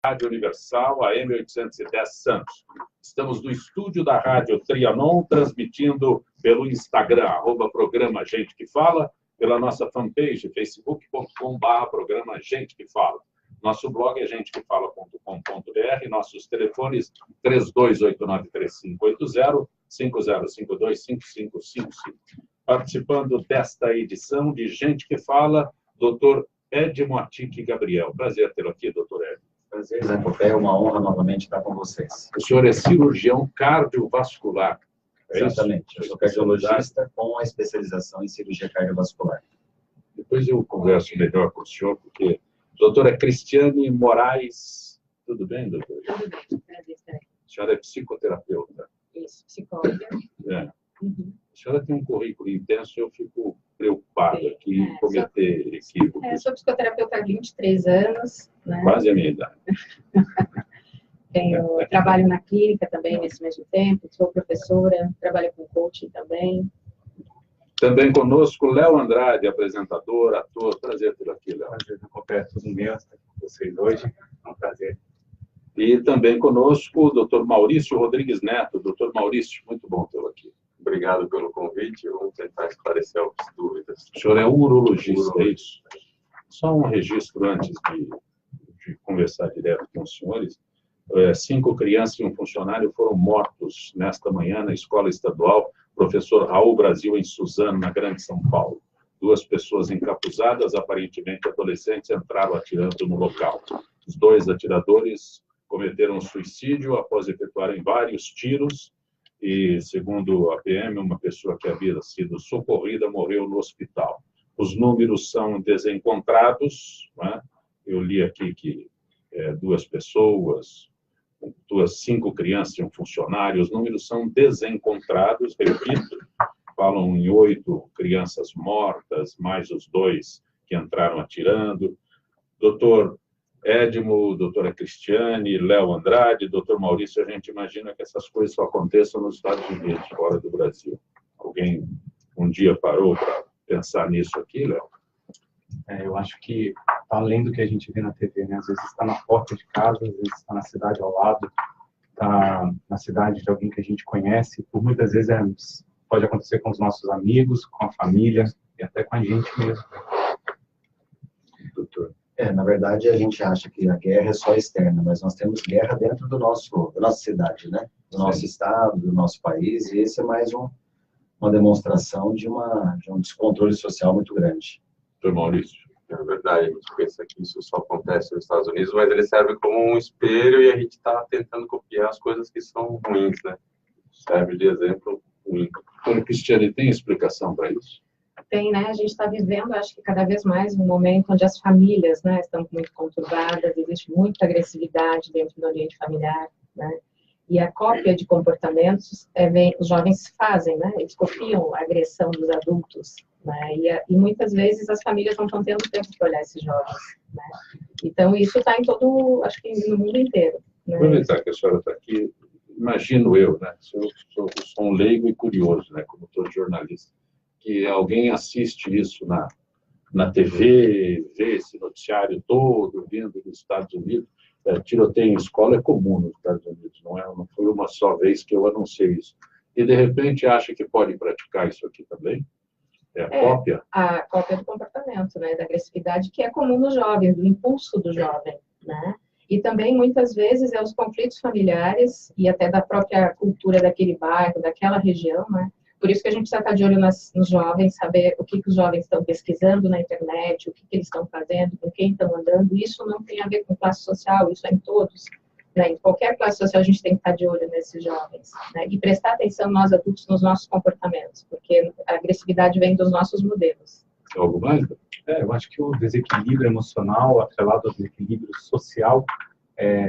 Rádio Universal, AM 810 Santos. Estamos no estúdio da Rádio Trianon, transmitindo pelo Instagram, @programa Gente que Fala, pela nossa fanpage, facebook.com/programa Gente que Fala. Nosso blog é gentequefala.com.br, nossos telefones 3289-3580, 5052-5555. Participando desta edição de Gente que Fala, Dr. Edmo Atique Gabriel. Prazer tê-lo aqui, doutor Edmo. Prazer, Zé Copé, é uma honra novamente estar com vocês. O senhor é cirurgião cardiovascular. Exatamente, eu sou cardiologista com a especialização em cirurgia cardiovascular. Depois eu converso melhor com o senhor, porque doutora Cristiane Moraes, tudo bem, doutor? Tudo bem, prazer estar aqui. A senhora é psicoterapeuta. Isso, psicóloga. É. A senhora tem um currículo intenso, eu fico preocupado aqui em cometer equívocos. Sou psicoterapeuta há 23 anos. Né? Quase a minha idade. Trabalho na clínica também nesse mesmo tempo, sou professora, trabalho com coaching também. Também conosco, Léo Andrade, apresentador, ator. Prazer tê-lo aqui, Léo. Prazer, tudo meu, estar com vocês hoje. É um prazer. E também conosco o Dr. Maurício Rodrigues Neto. Dr. Maurício, muito bom tê-lo aqui. Obrigado pelo convite. Vamos tentar esclarecer algumas dúvidas. O senhor é urologista, é isso? Só um registro antes de conversar direto com os senhores. 5 crianças e um funcionário foram mortos nesta manhã na escola estadual Professor Raul Brasil, em Suzano, na Grande São Paulo. 2 pessoas encapuzadas, aparentemente adolescentes, entraram atirando no local. Os 2 atiradores cometeram suicídio após efetuarem vários tiros e, segundo a PM, uma pessoa que havia sido socorrida morreu no hospital. Os números são desencontrados, né? Eu li aqui que 2 pessoas, 5 crianças e um funcionário, os números são desencontrados, repito, falam em 8 crianças mortas, mais os 2 que entraram atirando. Doutor Edmo, doutora Cristiane, Léo Andrade, doutor Maurício, a gente imagina que essas coisas só aconteçam nos Estados Unidos, fora do Brasil. Alguém um dia parou para pensar nisso aqui, Léo? Eu acho que, além do que a gente vê na TV, né? Às vezes está na porta de casa, às vezes está na cidade ao lado, está na cidade de alguém que a gente conhece. Por muitas vezes pode acontecer com os nossos amigos, com a família e até com a gente mesmo. Doutor. Na verdade, a gente acha que a guerra é só externa, mas nós temos guerra dentro da nossa cidade, né? Do nosso estado, do nosso país, e esse é mais uma demonstração de um descontrole social muito grande. Doutor Maurício. É verdade, a gente pensa que isso só acontece nos Estados Unidos, mas ele serve como um espelho e a gente está tentando copiar as coisas que são ruins, né? Serve de exemplo ruim. Doutora Cristiane, tem explicação para isso? Tem, né? A gente está vivendo, acho que cada vez mais, um momento onde as famílias, né, estão muito conturbadas, existe muita agressividade dentro do ambiente familiar, né? E a cópia de comportamentos, os jovens fazem, né? Eles copiam a agressão dos adultos, né? E muitas vezes as famílias não estão tendo tempo para olhar esses jovens, né? Então, isso está em todo, acho que no mundo inteiro. Né? Aproveitar que a senhora está aqui, imagino eu, né? Eu sou um leigo e curioso, né? Como todo jornalista, que alguém assiste isso na TV, vê esse noticiário todo vindo dos Estados Unidos. Tiroteio em escola é comum nos Estados Unidos, não foi uma só vez que eu anunciei isso. E, de repente, acha que pode praticar isso aqui também? Cópia? A cópia do comportamento, né, da agressividade, que é comum nos jovens, do impulso do jovem, né? E também, muitas vezes, os conflitos familiares e até da própria cultura daquele bairro, daquela região, né? Por isso que a gente precisa estar de olho nos jovens, saber o que os jovens estão pesquisando na internet, o que eles estão fazendo, com quem estão andando. Isso não tem a ver com classe social, isso é em todos. Né? Em qualquer classe social a gente tem que estar de olho nesses jovens. Né? E prestar atenção nós adultos nos nossos comportamentos, porque a agressividade vem dos nossos modelos. Algo mais? Eu acho que o desequilíbrio emocional, atrelado ao desequilíbrio social,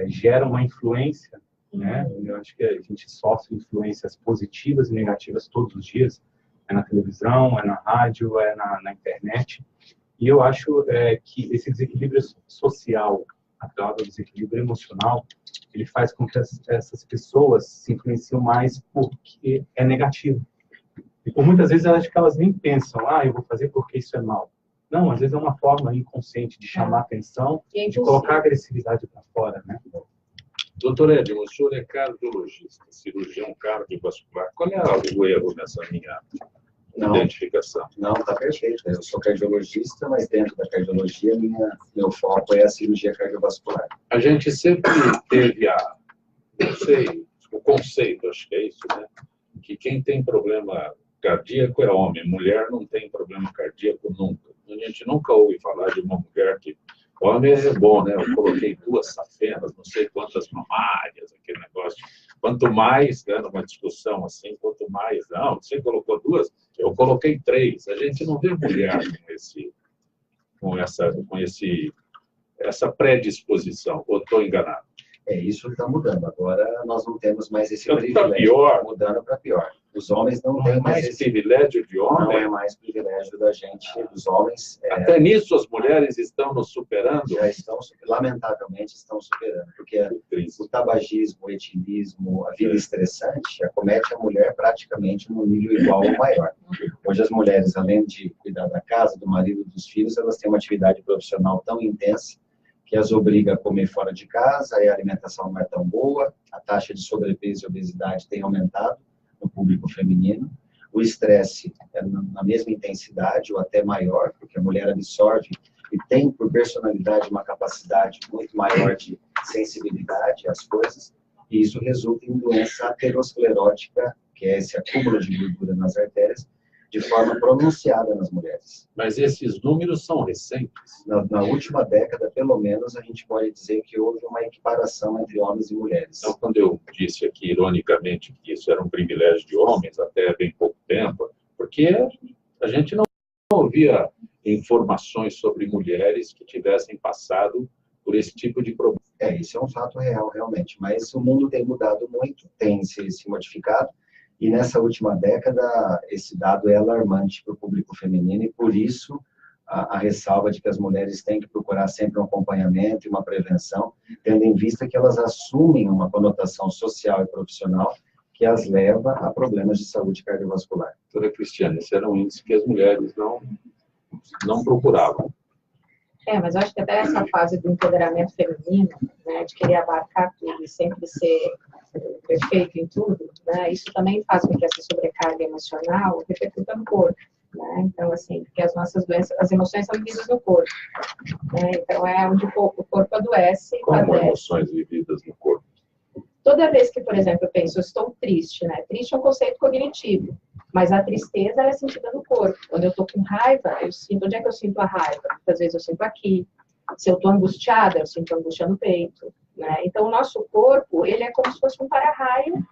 gera uma influência, né? Eu acho que a gente sofre influências positivas e negativas todos os dias, na televisão, na rádio, na internet, e eu acho que esse desequilíbrio social, atrelado ao desequilíbrio emocional, ele faz com que essas pessoas se influenciem mais porque é negativo. E por muitas vezes eu acho que elas nem pensam, eu vou fazer porque isso é mal. Não, às vezes é uma forma inconsciente de chamar atenção, de colocar a agressividade para fora, né? Doutor Edmo, o senhor é cardiologista, cirurgião cardiovascular. Qual é o erro nessa minha identificação? Não, está perfeito. Eu sou cardiologista, mas dentro da cardiologia, meu foco é a cirurgia cardiovascular. A gente sempre teve não sei, o conceito, acho que é isso, né? Que quem tem problema cardíaco é homem, mulher não tem problema cardíaco nunca. A gente nunca ouve falar de uma mulher que... Homem é bom, né? Eu coloquei 2 safenas, não sei quantas mamárias, aquele negócio. Quanto mais, né, numa discussão assim, quanto mais... Não, você colocou 2, eu coloquei 3. A gente não vê mulher com essa predisposição. Ou estou enganado? Isso está mudando. Agora nós não temos mais esse Então, privilégio. Pior. Mudando para pior. Os homens não têm mais esse privilégio de homem. Não é mais privilégio da gente, dos homens. Até nisso as mulheres estão nos superando. Já estão, lamentavelmente, estão superando. Porque o tabagismo, o etilismo, a vida estressante acomete a mulher praticamente num nível igual ou maior. Hoje as mulheres, além de cuidar da casa, do marido, dos filhos, elas têm uma atividade profissional tão intensa que as obriga a comer fora de casa, a alimentação não é tão boa, a taxa de sobrepeso e obesidade tem aumentado no público feminino, o estresse é na mesma intensidade ou até maior, porque a mulher absorve e tem, por personalidade, uma capacidade muito maior de sensibilidade às coisas, e isso resulta em doença aterosclerótica, que é esse acúmulo de gordura nas artérias, de forma pronunciada nas mulheres. Mas esses números são recentes? Na última década, pelo menos, a gente pode dizer que houve uma equiparação entre homens e mulheres. Então, quando eu disse aqui, ironicamente, que isso era um privilégio de homens até bem pouco tempo, porque a gente não ouvia informações sobre mulheres que tivessem passado por esse tipo de problema. Isso é um fato real, realmente. Mas o mundo tem mudado muito, tem se modificado. E nessa última década, esse dado é alarmante para o público feminino e, por isso, a ressalva de que as mulheres têm que procurar sempre um acompanhamento e uma prevenção, tendo em vista que elas assumem uma conotação social e profissional que as leva a problemas de saúde cardiovascular. Doutora Cristiane, esse era um índice que as mulheres não procuravam. Mas eu acho que até essa fase do empoderamento feminino, né, de querer abarcar tudo e sempre ser perfeito em tudo, né, isso também faz com que essa sobrecarga emocional repercuta no corpo. Né? Então, assim, porque as nossas doenças, as emoções são vividas no corpo. Né? Então, é onde o corpo adoece. Como emoções vividas no corpo? Toda vez que, por exemplo, eu penso, eu estou triste, né? Triste é um conceito cognitivo, mas a tristeza ela é sentida no corpo. Quando eu estou com raiva, eu sinto, onde é que eu sinto a raiva? Muitas vezes eu sinto aqui. Se eu estou angustiada, eu sinto angústia no peito. Né? Então, o nosso corpo, ele é como se fosse um para-raio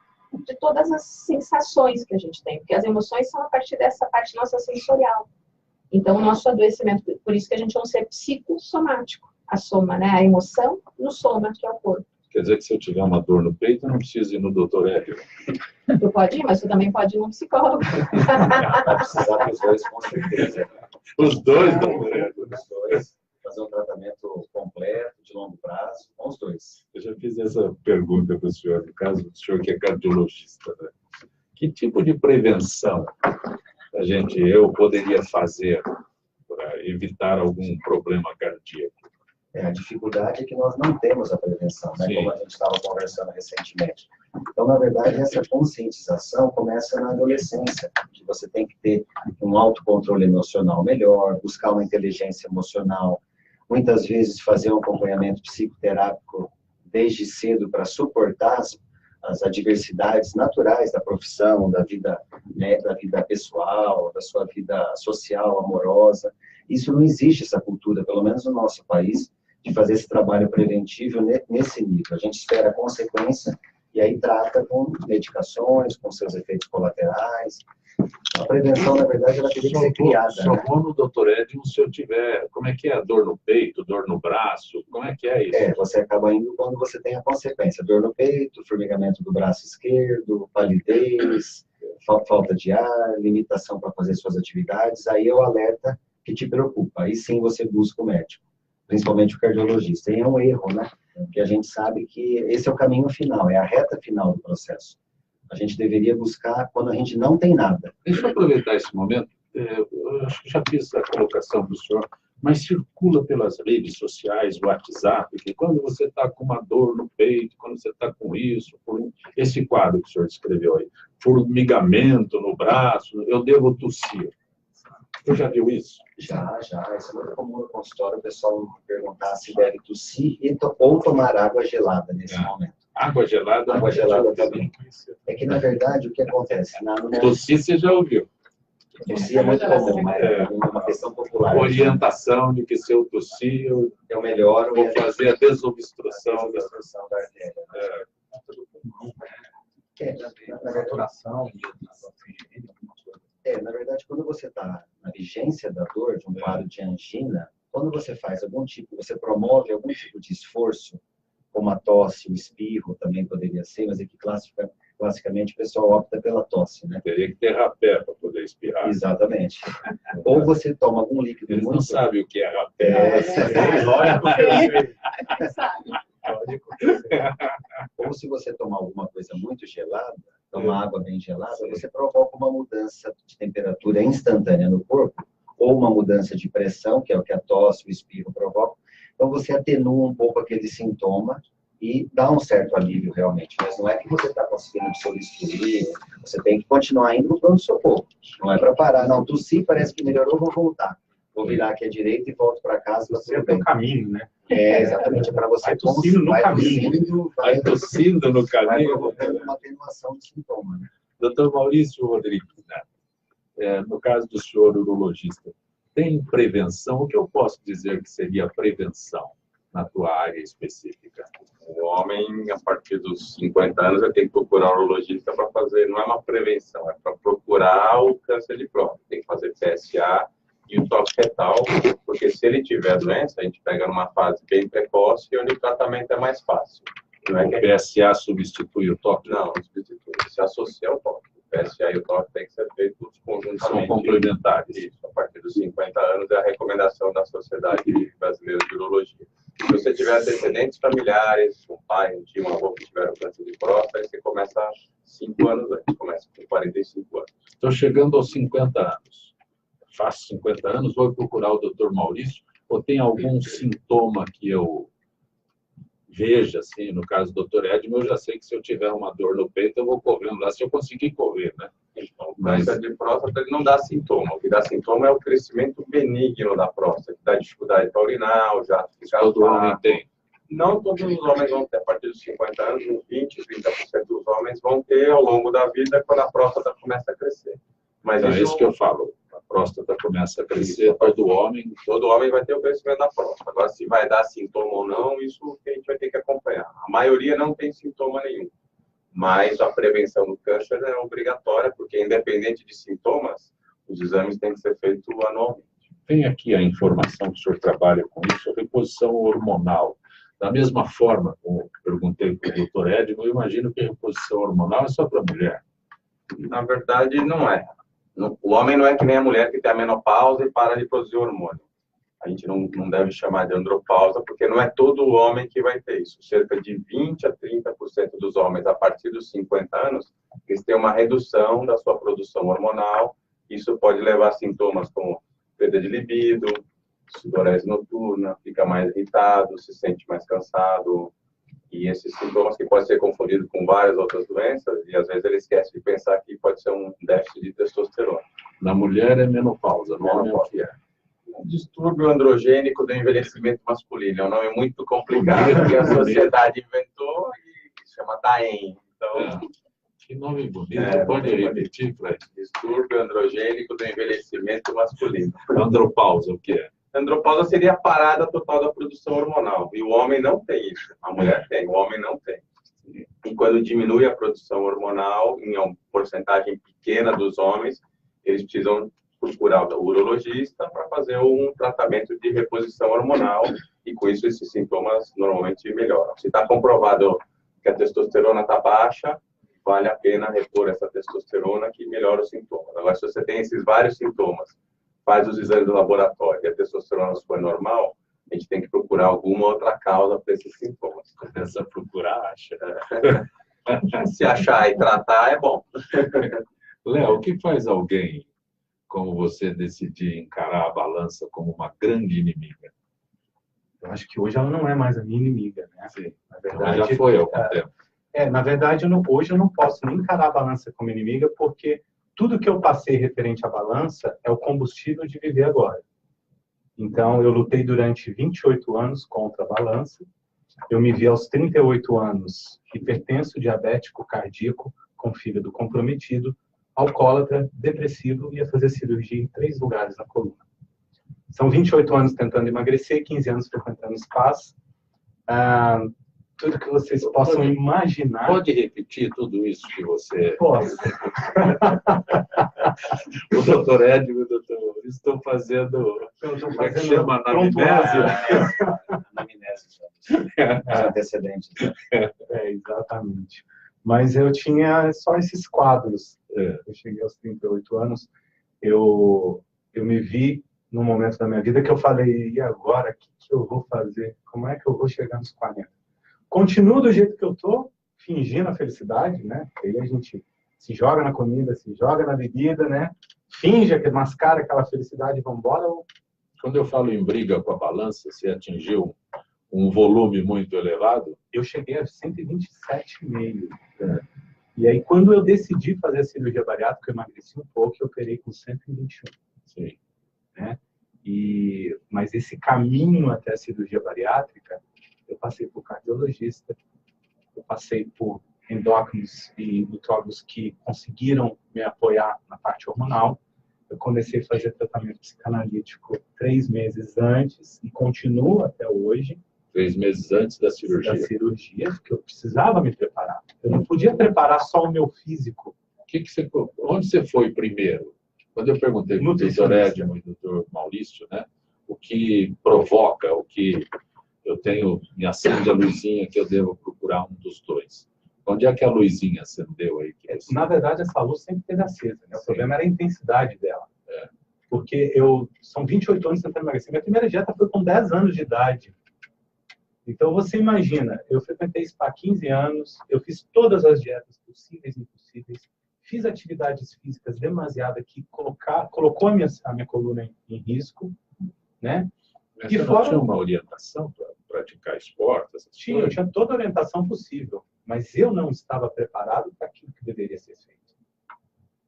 de todas as sensações que a gente tem, porque as emoções são a partir dessa parte nossa sensorial. Então, o nosso adoecimento, por isso que a gente é um ser psicossomático. A soma, né? A emoção no soma, que é o corpo. Quer dizer que se eu tiver uma dor no peito, eu não preciso ir no doutor Hélio. Tu pode ir, mas tu também pode ir num psicólogo. Vai precisar dos dois, com certeza. Os dois, doutor Hélio. Os dois. Fazer um tratamento completo, de longo prazo, com os dois. Eu já fiz essa pergunta para o senhor, no caso do senhor que é cardiologista. Né? Que tipo de prevenção eu poderia fazer para evitar algum problema cardíaco? A dificuldade é que nós não temos a prevenção, né? Como a gente estava conversando recentemente. Então, na verdade, essa conscientização começa na adolescência, que você tem que ter um autocontrole emocional melhor, buscar uma inteligência emocional, muitas vezes fazer um acompanhamento psicoterápico desde cedo para suportar as adversidades naturais da profissão, da vida, né, da vida pessoal, da sua vida social, amorosa. Isso não existe, essa cultura, pelo menos no nosso país, de fazer esse trabalho preventivo nesse nível. A gente espera a consequência e aí trata com medicações, com seus efeitos colaterais. A prevenção, na verdade, ela teria que ser criada. Só vou no doutor Edmo se eu tiver, como é que é? Dor no peito, dor no braço, como é que é isso? Você acaba indo quando você tem a consequência. Dor no peito, formigamento do braço esquerdo, palidez, falta de ar, limitação para fazer suas atividades. Aí é o alerta que te preocupa. Aí sim você busca o médico, principalmente o cardiologista. E é um erro, né? Porque a gente sabe que esse é o caminho final, é a reta final do processo. A gente deveria buscar quando a gente não tem nada. Deixa eu aproveitar esse momento. Eu acho que já fiz a colocação para o senhor mas circula pelas redes sociais, WhatsApp, que quando você está com uma dor no peito, quando você está com isso, esse quadro que o senhor descreveu aí, formigamento no braço, eu devo tossir. Você já viu isso? Já. Isso é muito comum no consultório, o pessoal perguntar se deve tossir ou tomar água gelada nesse momento. Água gelada? Água gelada também. É que, na verdade, o que acontece? Tossir você já ouviu. Tossir é muito comum, mas é uma questão popular. Orientação de que se eu tossir, eu melhoro, vou fazer a desobstrução da artéria. Na verdade, quando você está na vigência da dor, de um quadro de angina, quando você faz você promove algum tipo de esforço, como a tosse, o espirro também poderia ser, mas aqui classicamente o pessoal opta pela tosse, né? Teria que ter rapé para poder espirrar. Exatamente. Ou você toma algum líquido Eles muito... não sabem o que é rapé. Ou se você tomar alguma coisa muito gelada, tomar água bem gelada, você provoca uma mudança de temperatura instantânea no corpo, ou uma mudança de pressão, que é o que a tosse, o espirro provocam. Então, você atenua um pouco aquele sintoma e dá um certo alívio, realmente. Mas não é que você está conseguindo substituir, você tem que continuar indo no pronto-socorro. Não é para parar. Não, tossi, parece que melhorou, vou voltar. Vou virar aqui à direita e volto para casa. Você tem o caminho, né? Exatamente. É para você vai tossindo no caminho. Vai tossindo no caminho. Vai provocando uma atenuação do sintoma, né? Doutor Maurício Rodrigues, no caso do senhor urologista, tem prevenção? O que eu posso dizer que seria prevenção na tua área específica? O homem, a partir dos 50 anos, vai ter que procurar um urologista para fazer, não é uma prevenção, é para procurar o câncer de próstata. Tem que fazer PSA e o toque fetal, porque se ele tiver a doença, a gente pega numa fase bem precoce, onde o tratamento é mais fácil. Não é que o PSA substitui o toque? Não, substitui. Se associa ao toque. O PSA e o toque tem que ser feitos conjuntamente. São complementares. Isso, a partir dos 50 anos é a recomendação da Sociedade Brasileira de Urologia. Se você tiver antecedentes familiares, um pai, um tio, um avô que tiveram câncer de próstata, aí você começa 5 anos antes, começa com 45 anos. Estou chegando aos 50 anos. Faço 50 anos, vou procurar o Dr. Maurício, ou tem algum sintoma que eu veja, assim, no caso do Dr. Edmo, eu já sei que se eu tiver uma dor no peito, eu vou correndo lá, se eu conseguir correr, né? Então, o câncer de próstata ele não dá sintoma. O que dá sintoma é o crescimento benigno da próstata, que dá dificuldade para urinar, o jato fica todo homem tem. Não todos os homens vão ter, a partir dos 50 anos, uns 20, 30% dos homens vão ter ao longo da vida, quando a próstata começa a crescer. Mas é isso que eu falo. A próstata começa a crescer, todo homem vai ter o crescimento da próstata. Agora, se vai dar sintoma ou não, isso que a gente vai ter que acompanhar. A maioria não tem sintoma nenhum. Mas a prevenção do câncer é obrigatória, porque independente de sintomas, os exames têm que ser feitos anualmente. Tem aqui a informação que o senhor trabalha com isso, a reposição hormonal. Da mesma forma, como perguntei para o doutor Edmo, eu imagino que a reposição hormonal é só para a mulher. Na verdade, não é. O homem não é que nem a mulher que tem a menopausa e para de produzir hormônio. A gente não deve chamar de andropausa, porque não é todo homem que vai ter isso. Cerca de 20% a 30% dos homens, a partir dos 50 anos, eles têm uma redução da sua produção hormonal. Isso pode levar a sintomas como perda de libido, sudorese noturna, fica mais irritado, se sente mais cansado. E esses sintomas que podem ser confundidos com várias outras doenças, e às vezes ele esquece de pensar que pode ser um déficit de testosterona. Na mulher é menopausa, no homem é o que é? Distúrbio androgênico do envelhecimento masculino. É um nome muito complicado que a sociedade inventou e chama DAEM. Então, que nome bonito. Pode repetir, Fred? Distúrbio androgênico do envelhecimento masculino. Andropausa, o que é? Andropausa seria a parada total da produção hormonal. E o homem não tem isso. A mulher tem, o homem não tem. E quando diminui a produção hormonal, em uma porcentagem pequena dos homens, eles precisam procurar o urologista para fazer um tratamento de reposição hormonal. E com isso, esses sintomas normalmente melhoram. Se está comprovado que a testosterona está baixa, vale a pena repor essa testosterona que melhora os sintomas. Agora, se você tem esses vários sintomas, faz os exames do laboratório e a testosterona for normal, a gente tem que procurar alguma outra causa para esses sintomas. Começa a procurar, acha. Se achar e tratar, é bom. Léo, o que faz alguém como você decidir encarar a balança como uma grande inimiga? Eu acho que hoje ela não é mais a minha inimiga, né? Sim. Na verdade, Já foi há algum tempo. Na verdade, hoje eu não posso nem encarar a balança como inimiga, porque tudo que eu passei referente à balança é o combustível de viver agora. Então, eu lutei durante 28 anos contra a balança. Eu me vi aos 38 anos hipertenso, diabético, cardíaco, com fígado comprometido, alcoólatra, depressivo e ia fazer cirurgia em 3 lugares na coluna. São 28 anos tentando emagrecer, 15 anos frequentando spas. Tudo que vocês possam imaginar. Pode repetir tudo isso que você... Posso. O doutor Ed e o doutor Maurício estão fazendo... Como é que chama? Anamnese? Anamnese. Os antecedentes. Exatamente. Mas eu tinha só esses quadros. Eu cheguei aos 38 anos, eu me vi num momento da minha vida que eu falei, e agora, o que eu vou fazer? Como é que eu vou chegar nos 40? Continuo do jeito que eu tô, fingindo a felicidade, né? Aí a gente se joga na comida, se joga na bebida, né? Finge, mascara aquela felicidade e vamos embora. Quando eu falo em briga com a balança, você atingiu um volume muito elevado? Eu cheguei a 127,5. E aí, quando eu decidi fazer a cirurgia bariátrica, eu emagreci um pouco e operei com 121. Sim. Né? Mas esse caminho até a cirurgia bariátrica, eu passei por cardiologista, eu passei por endócrinos e nutrólogos que conseguiram me apoiar na parte hormonal. Eu comecei a fazer tratamento psicanalítico 3 meses antes e continuo até hoje. 3 meses antes da cirurgia. Da cirurgia, porque eu precisava me preparar. Eu não podia preparar só o meu físico. Onde você foi primeiro? Quando eu perguntei para o doutor Edmo e do doutor Maurício, né, o que provoca, o que eu tenho, me acende a luzinha que eu devo procurar um dos dois. Onde é que a luzinha acendeu aí? Na verdade, essa luz sempre esteve acesa, né? O problema era a intensidade dela. Porque são 28 anos tentando emagrecer. Minha primeira dieta foi com 10 anos de idade. Então, você imagina, eu frequentei spa há 15 anos, eu fiz todas as dietas possíveis e impossíveis, fiz atividades físicas demasiadas que colocou a minha coluna em risco, né? Mas você não tinha uma orientação para praticar esporte? Eu tinha toda a orientação possível, mas eu não estava preparado para aquilo que deveria ser feito.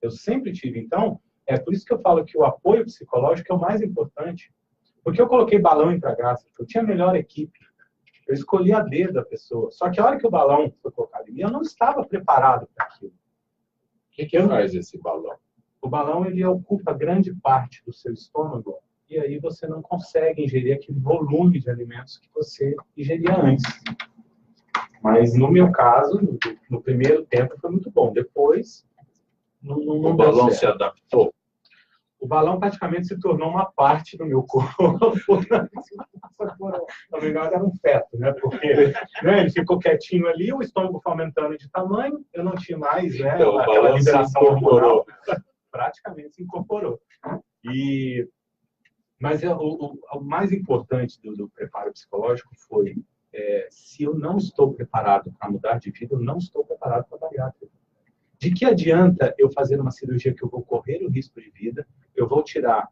Eu sempre tive. Então, é por isso que eu falo que o apoio psicológico é o mais importante. Porque eu coloquei balão em Pragácia, eu tinha a melhor equipe. Eu escolhi a dedo a pessoa. Só que a hora que o balão foi colocado em mim, eu não estava preparado para aquilo. O que faz esse balão? O balão, ele ocupa grande parte do seu estômago e aí você não consegue ingerir aquele volume de alimentos que você ingeria antes. Mas no meu caso, no primeiro tempo foi muito bom. Depois, não o balão se adaptou? O balão praticamente se tornou uma parte do meu corpo. Na verdade, era um feto, né? Porque ele ficou quietinho ali, o estômago foi aumentando de tamanho, eu não tinha mais, né, então, aquela liberação hormonal. Praticamente se incorporou. Mas o mais importante do preparo psicológico foi se eu não estou preparado para mudar de vida, eu não estou preparado para bariátrica. De que adianta eu fazer uma cirurgia que eu vou correr o risco de vida, eu vou tirar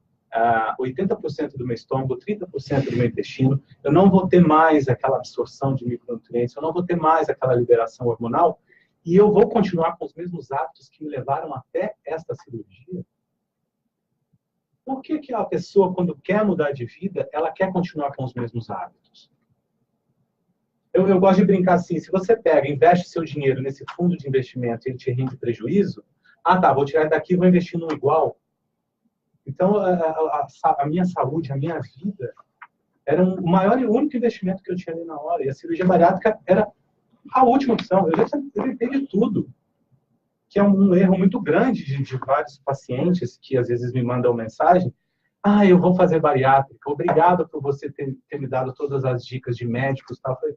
80% do meu estômago, 30% do meu intestino, eu não vou ter mais aquela absorção de micronutrientes, eu não vou ter mais aquela liberação hormonal, e eu vou continuar com os mesmos hábitos que me levaram até esta cirurgia? Por que a pessoa, quando quer mudar de vida, ela quer continuar com os mesmos hábitos? Eu gosto de brincar assim, se você pega, investe seu dinheiro nesse fundo de investimento e ele te rende prejuízo, vou tirar daqui e vou investir num igual. Então, a minha saúde, a minha vida, era o maior e único investimento que eu tinha ali na hora. E a cirurgia bariátrica era a última opção. Eu já tentei de tudo. Que é um erro muito grande de vários pacientes que às vezes me mandam mensagem. Eu vou fazer bariátrica. Obrigado por você ter me dado todas as dicas de médicos. Tal. Eu falei,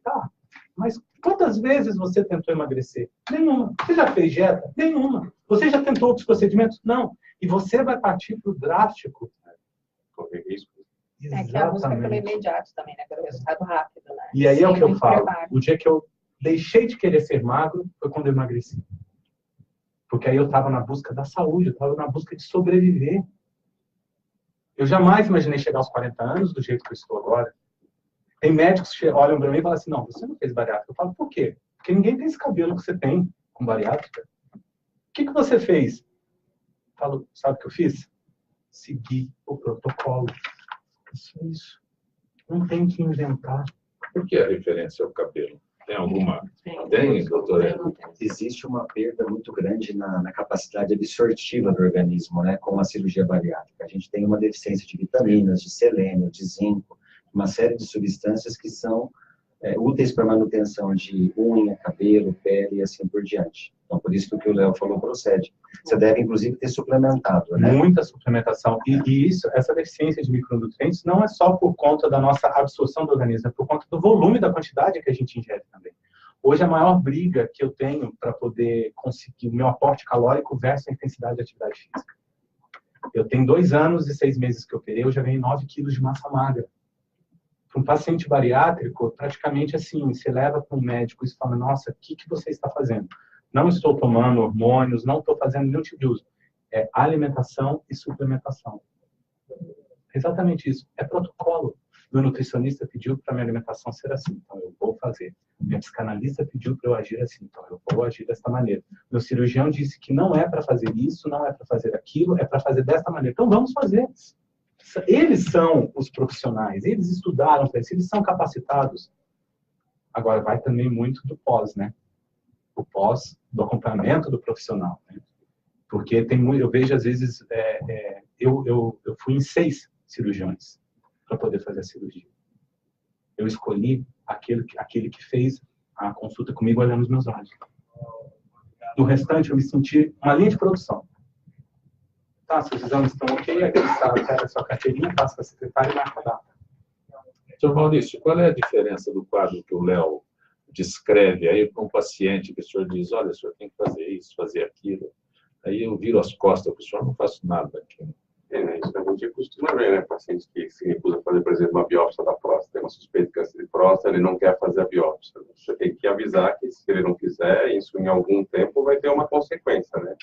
mas quantas vezes você tentou emagrecer? Nenhuma. Você já fez dieta? Nenhuma. Você já tentou outros procedimentos? Não. E você vai partir para o drástico. Correr risco. Que a busca pelo imediato também, né? Pelo resultado rápido, né? E aí é o que eu falo. O dia que eu deixei de querer ser magro foi quando eu emagreci. Porque aí eu estava na busca da saúde, eu estava na busca de sobreviver. Eu jamais imaginei chegar aos 40 anos do jeito que eu estou agora. Tem médicos que olham para mim e falam assim, não, você não fez bariátrica. Eu falo, por quê? Porque ninguém tem esse cabelo que você tem com bariátrica. O que você fez? Eu falo, sabe o que eu fiz? Seguir o protocolo. Só isso. Não tem que inventar. Por que a referência ao cabelo? Tem alguma? Tem, doutora? Existe uma perda muito grande na capacidade absortiva do organismo, né, com a cirurgia bariátrica. A gente tem uma deficiência de vitaminas, de selênio, de zinco, uma série de substâncias que são úteis para manutenção de unha, cabelo, pele e assim por diante. Então, por isso que o que o Léo falou procede. Você deve, inclusive, ter suplementado, né? Muita suplementação. E isso, essa deficiência de micronutrientes não é só por conta da nossa absorção do organismo, é por conta do volume da quantidade que a gente ingere também. Hoje, a maior briga que eu tenho para poder conseguir o meu aporte calórico versus a intensidade de atividade física. Eu tenho 2 anos e 6 meses que eu operei, eu já ganhei 9 quilos de massa magra. Para um paciente bariátrico, praticamente assim, você leva para um médico e fala, nossa, o que você está fazendo? Não estou tomando hormônios, não estou fazendo nenhum tipo de uso. É alimentação e suplementação. Exatamente isso. É protocolo. Meu nutricionista pediu para minha alimentação ser assim, então eu vou fazer. Minha psicanalista pediu para eu agir assim, então eu vou agir desta maneira. Meu cirurgião disse que não é para fazer isso, não é para fazer aquilo, é para fazer desta maneira. Então vamos fazer. Eles são os profissionais, eles estudaram para isso, eles são capacitados. Agora, vai também muito do pós, né? O pós, do acompanhamento do profissional, né? Porque tem muito, eu vejo, às vezes, eu fui em 6 cirurgiões para poder fazer a cirurgia. Eu escolhi aquele que fez a consulta comigo olhando os meus olhos. No restante, eu me senti uma linha de produção. Tá, seus exames estão ok, aqui está, pega a sua carteirinha, passa para a secretária e marca a data. Senhor Maurício, qual é a diferença do quadro que o Léo descreve aí para um paciente que o senhor diz, olha, o senhor tem que fazer isso, fazer aquilo. Aí eu viro as costas para o senhor, não faço nada aqui. Isso a gente costuma ver, né? Pacientes que se recusam a fazer, por exemplo, uma biópsia da próstata, tem uma suspeita de câncer de próstata, ele não quer fazer a biópsia. Você tem que avisar que, se ele não quiser, isso em algum tempo vai ter uma consequência, né?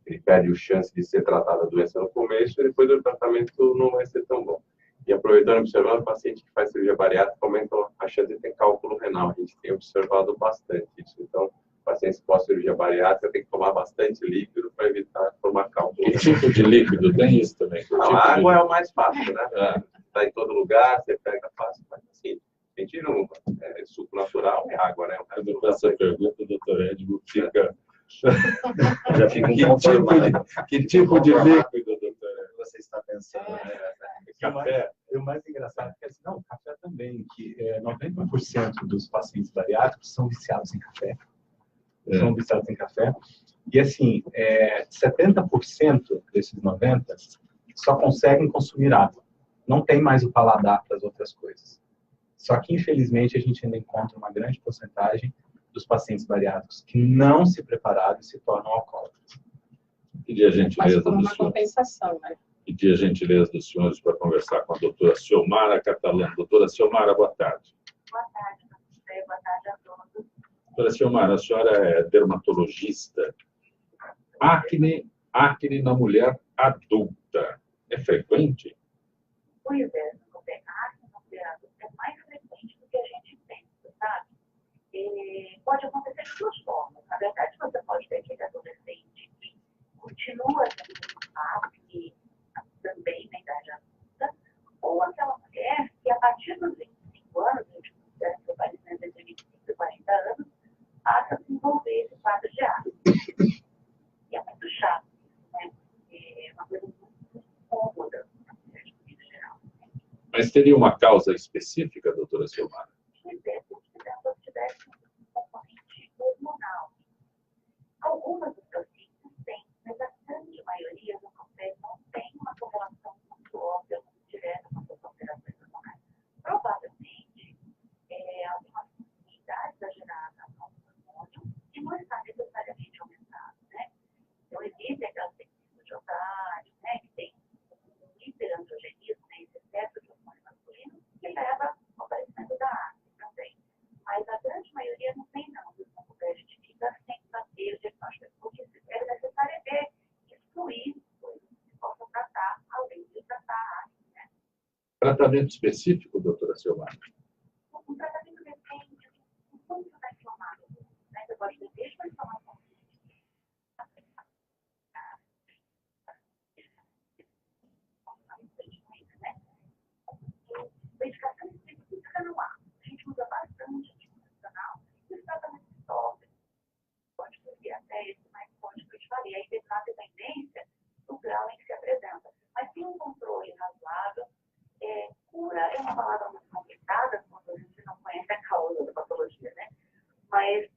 Ele perde a chance de ser tratado a doença no começo e depois o tratamento não vai ser tão bom. E aproveitando, observando, o paciente que faz cirurgia bariátrica aumenta a chance de ter cálculo renal. A gente tem observado bastante isso. Então, pacientes pós-cirurgia bariátrica tem que tomar bastante líquido para evitar tomar cálculo. Que tipo de líquido? Tem isso também. A água é o mais fácil, né? Está em todo lugar, você pega fácil, mas assim, a gente não... suco natural é água, né? Quando eu faço a pergunta, o doutor Edmo fica... Já fica inconformado. Que tipo de líquido, doutor? Você está pensando, né? Café. O mais engraçado é que, assim, não, café também, que 90% dos pacientes bariátricos são viciados em café. São viciados em café. E, assim, 70% desses 90% só conseguem consumir água. Não tem mais o paladar para as outras coisas. Só que, infelizmente, a gente ainda encontra uma grande porcentagem dos pacientes bariátricos que não se prepararam e se tornam alcoólatras. Pedir a gentileza Mas como dos uma senhores. compensação, né? Pedir a gentileza dos senhores para conversar com a doutora Ciomara Catalã. Doutora Ciomara, boa tarde. Boa tarde, professor. Boa tarde a todos. Doutora Ciomara, a senhora é dermatologista. Acne na mulher adulta é frequente? Pois é, acne na mulher adulta é mais frequente do que a gente pensa, sabe? Pode acontecer de 2 formas. Na verdade, você pode ter aquele adolescente que continua tendo acne também na idade adulta, ou aquela mulher que, a partir dos 25 anos, a gente considera que o paciente entre 25 e 40 anos, passa a desenvolver esse quadro de acne. E é muito chato, né? É uma coisa muito incômoda na mulher de vida geral. Mas teria uma causa específica, doutora Ciomara? Pois é, se a pessoa tivesse um componente hormonal. Algumas dos pacientes têm, mas a grande maioria não tem uma correlação muito óbvia, muito direta com as alterações hormonais. Provavelmente, alguma sensibilidade exagerada ao hormônio e não está necessariamente aumentada, né? Então, existe aquela sensibilidade de otário, né, que tem um hiperandrogenismo, né, esse excesso de hormônio masculino, que leva ao aparecimento da acne. Tratamento específico, doutora Silmara? Um tratamento depende do como você está inflamado. Né? Você pode ter desde uma inflamação medicação específica no ar. A gente usa bastante anticoncepcional e os tratamentos sofrem. Pode subir até esse mais forte que eu te falei. Aí na dependência do grau em que se apresenta. Mas tem um controle razoável. Cura é uma palavra muito complicada, quando a gente não conhece a causa da patologia, né? Mas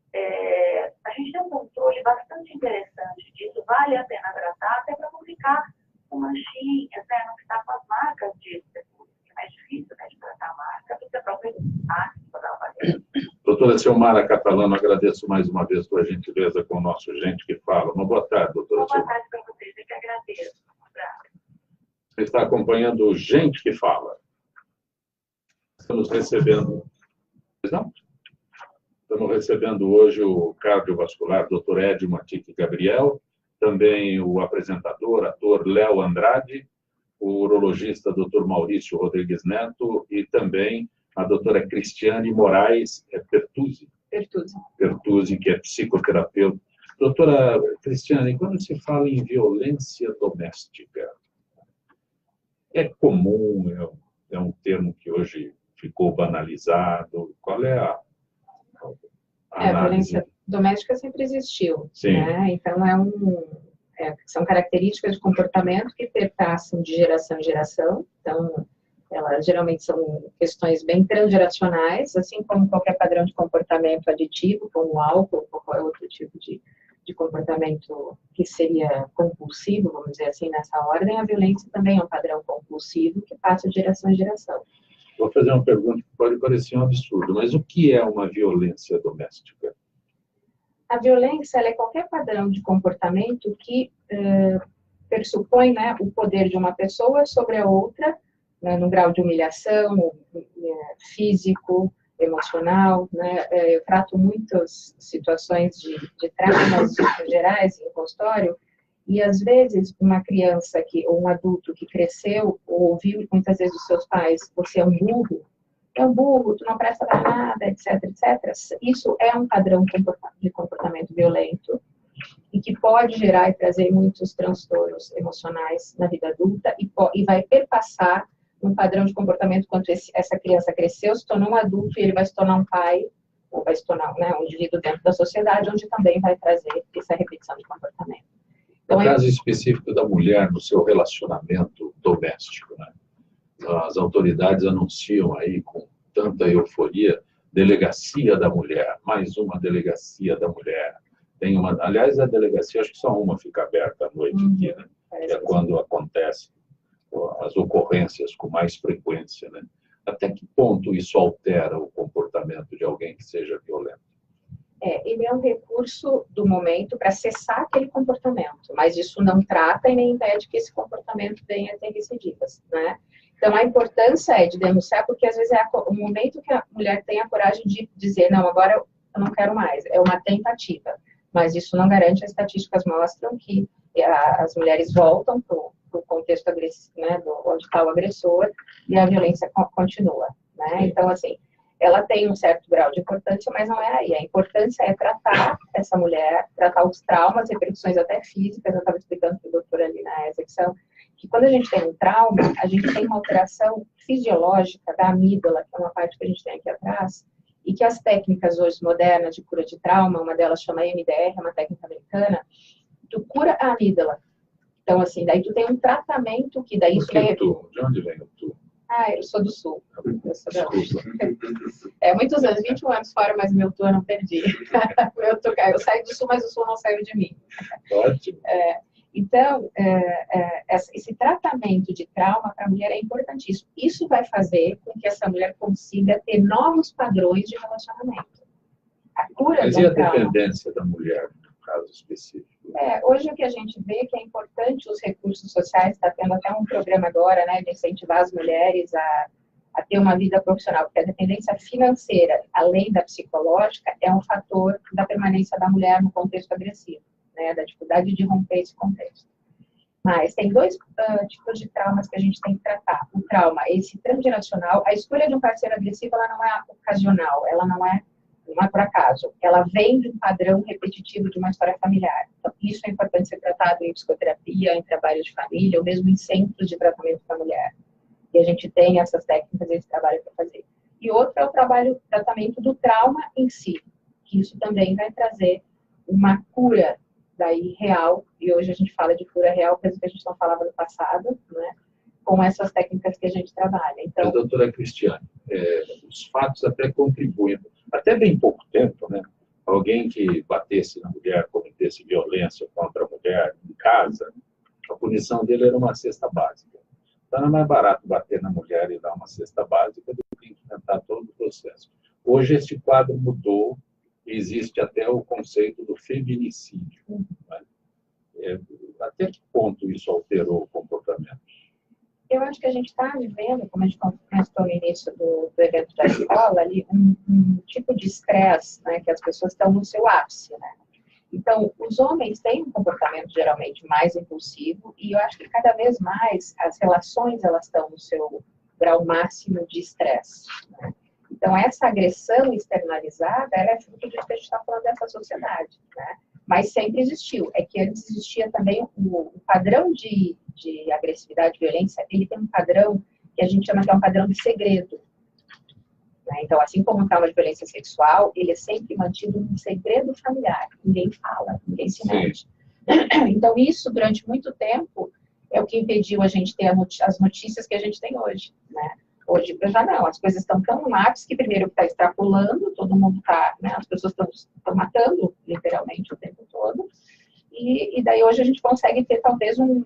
a gente tem um controle bastante interessante disso. Vale a pena tratar até para não ficar com manchinhas, né? Não ficar com as marcas disso depois. É mais difícil, né, de tratar a marca do que a própria ácido. Doutora Silmara Catalano, agradeço mais uma vez sua gentileza com o nosso Gente que Fala. Uma boa tarde, doutora Boa Silmara. tarde para vocês, eu que agradeço. Um abraço. Você está acompanhando o Gente que Fala. Estamos recebendo... Não? Estamos recebendo hoje o cardiovascular Dr. Edmo Atique Gabriel, também o apresentador, ator Léo Andrade, o urologista Dr. Maurício Rodrigues Neto e também a doutora Cristiane Moraes Pertuzzi, que é psicoterapeuta. Doutora Cristiane, quando se fala em violência doméstica, é comum, é um termo que hoje ficou banalizado, qual é a a violência doméstica sempre existiu, né? Então, são características de comportamento que perpassam de geração em geração. Então, elas geralmente são questões bem transgeracionais, assim como qualquer padrão de comportamento aditivo, como o álcool ou qualquer outro tipo de comportamento que seria compulsivo, vamos dizer assim, nessa ordem. A violência também é um padrão compulsivo que passa de geração em geração. Vou fazer uma pergunta que pode parecer um absurdo, mas o que é uma violência doméstica? A violência ela é qualquer padrão de comportamento que pressupõe, né, o poder de uma pessoa sobre a outra, né, no grau de humilhação, físico, emocional. Né? Eu trato muitas situações de traumas gerais em consultório, e às vezes uma criança ou um adulto que cresceu ou ouviu muitas vezes dos seus pais: você é um burro, tu não presta para nada, etc, etc. Isso é um padrão de comportamento violento e que pode gerar e trazer muitos transtornos emocionais na vida adulta e vai perpassar um padrão de comportamento quando essa criança cresceu, se tornou um adulto e ele vai se tornar um pai, ou vai se tornar, né, um indivíduo dentro da sociedade, onde também vai trazer essa repetição de comportamento. Então, no caso específico da mulher no seu relacionamento doméstico, né? As autoridades anunciam aí com tanta euforia, delegacia da mulher, mais uma delegacia da mulher. Tem uma, aliás, a delegacia, acho que só uma fica aberta à noite aqui, né? Que é quando acontecem as ocorrências com mais frequência, né? Até que ponto isso altera o comportamento de alguém que seja violento? Ele é um recurso do momento para cessar aquele comportamento, mas isso não trata e nem impede que esse comportamento venha a ter recidivas, né? Então, a importância é de denunciar, porque às vezes é o momento que a mulher tem a coragem de dizer: não, agora eu não quero mais. É uma tentativa, mas isso não garante. As estatísticas mostram que as mulheres voltam para o contexto agressivo, né, onde está o agressor, e a violência continua, né? Então, assim, ela tem um certo grau de importância, mas não é aí. A importância é tratar essa mulher, tratar os traumas, repercussões até físicas. Eu estava explicando para o doutor ali na execução, que quando a gente tem um trauma, a gente tem uma alteração fisiológica da amígdala, que é uma parte que a gente tem aqui atrás, e que as técnicas hoje modernas de cura de trauma, uma delas chama MDR, é uma técnica americana, tu cura a amígdala. Então, assim, daí tu tem um tratamento que daí... Por que tu? De onde vem o tu? Eu sou do Sul. Eu sou muitos anos, 21 anos fora, mas meu tu eu não perdi. Eu saio do Sul, mas o Sul não saiu de mim. Ótimo. Então, esse tratamento de trauma para a mulher é importantíssimo. Isso vai fazer com que essa mulher consiga ter novos padrões de relacionamento. A cura Mas do e a trauma, dependência da mulher, no caso específico? Hoje o que a gente vê que é importante os recursos sociais, está tendo até um programa agora, né, de incentivar as mulheres a ter uma vida profissional, porque a dependência financeira, além da psicológica, é um fator da permanência da mulher no contexto agressivo, né, da dificuldade de romper esse contexto. Mas tem dois tipos de traumas que a gente tem que tratar. O trauma, esse transgeracional, a escolha de um parceiro agressivo, ela não é ocasional, ela não é por acaso. Ela vem de um padrão repetitivo de uma história familiar. Então, isso é importante ser tratado em psicoterapia, em trabalho de família, ou mesmo em centros de tratamento familiar. E a gente tem essas técnicas, esse trabalho para fazer. E outro é o tratamento do trauma em si, que isso também vai trazer uma cura daí real, e hoje a gente fala de cura real, coisa que a gente não falava no passado, né? Com essas técnicas que a gente trabalha. Então, mas, doutora Cristiane, os fatos até contribuem. Até bem pouco tempo, né? Alguém que batesse na mulher, cometesse violência contra a mulher em casa, a punição dele era uma cesta básica. Então, era mais barato bater na mulher e dar uma cesta básica do que enfrentar todo o processo. Hoje, esse quadro mudou. Existe até o conceito do feminicídio. Né? Até que ponto isso alterou o comportamento? Eu acho que a gente está vivendo, como a gente comentou no início do evento da escola, ali, um tipo de estresse, né, que as pessoas estão no seu ápice. Né? Então, os homens têm um comportamento geralmente mais impulsivo e eu acho que cada vez mais as relações elas estão no seu grau máximo de estresse. Né? Então, essa agressão externalizada, ela é fruto disso que a gente está falando dessa sociedade, né? Mas sempre existiu. É que antes existia também o padrão de agressividade e violência, ele tem um padrão que a gente chama que é um padrão de segredo. Né? Então, assim como o trauma de violência sexual, ele é sempre mantido um segredo familiar. Ninguém fala, ninguém se mete. Então, isso, durante muito tempo, é o que impediu a gente ter as notícias que a gente tem hoje, né? Hoje já não, as coisas estão tão no ápice que primeiro está extrapolando, todo mundo está, né, as pessoas estão matando, literalmente, o tempo todo, e daí hoje a gente consegue ter talvez um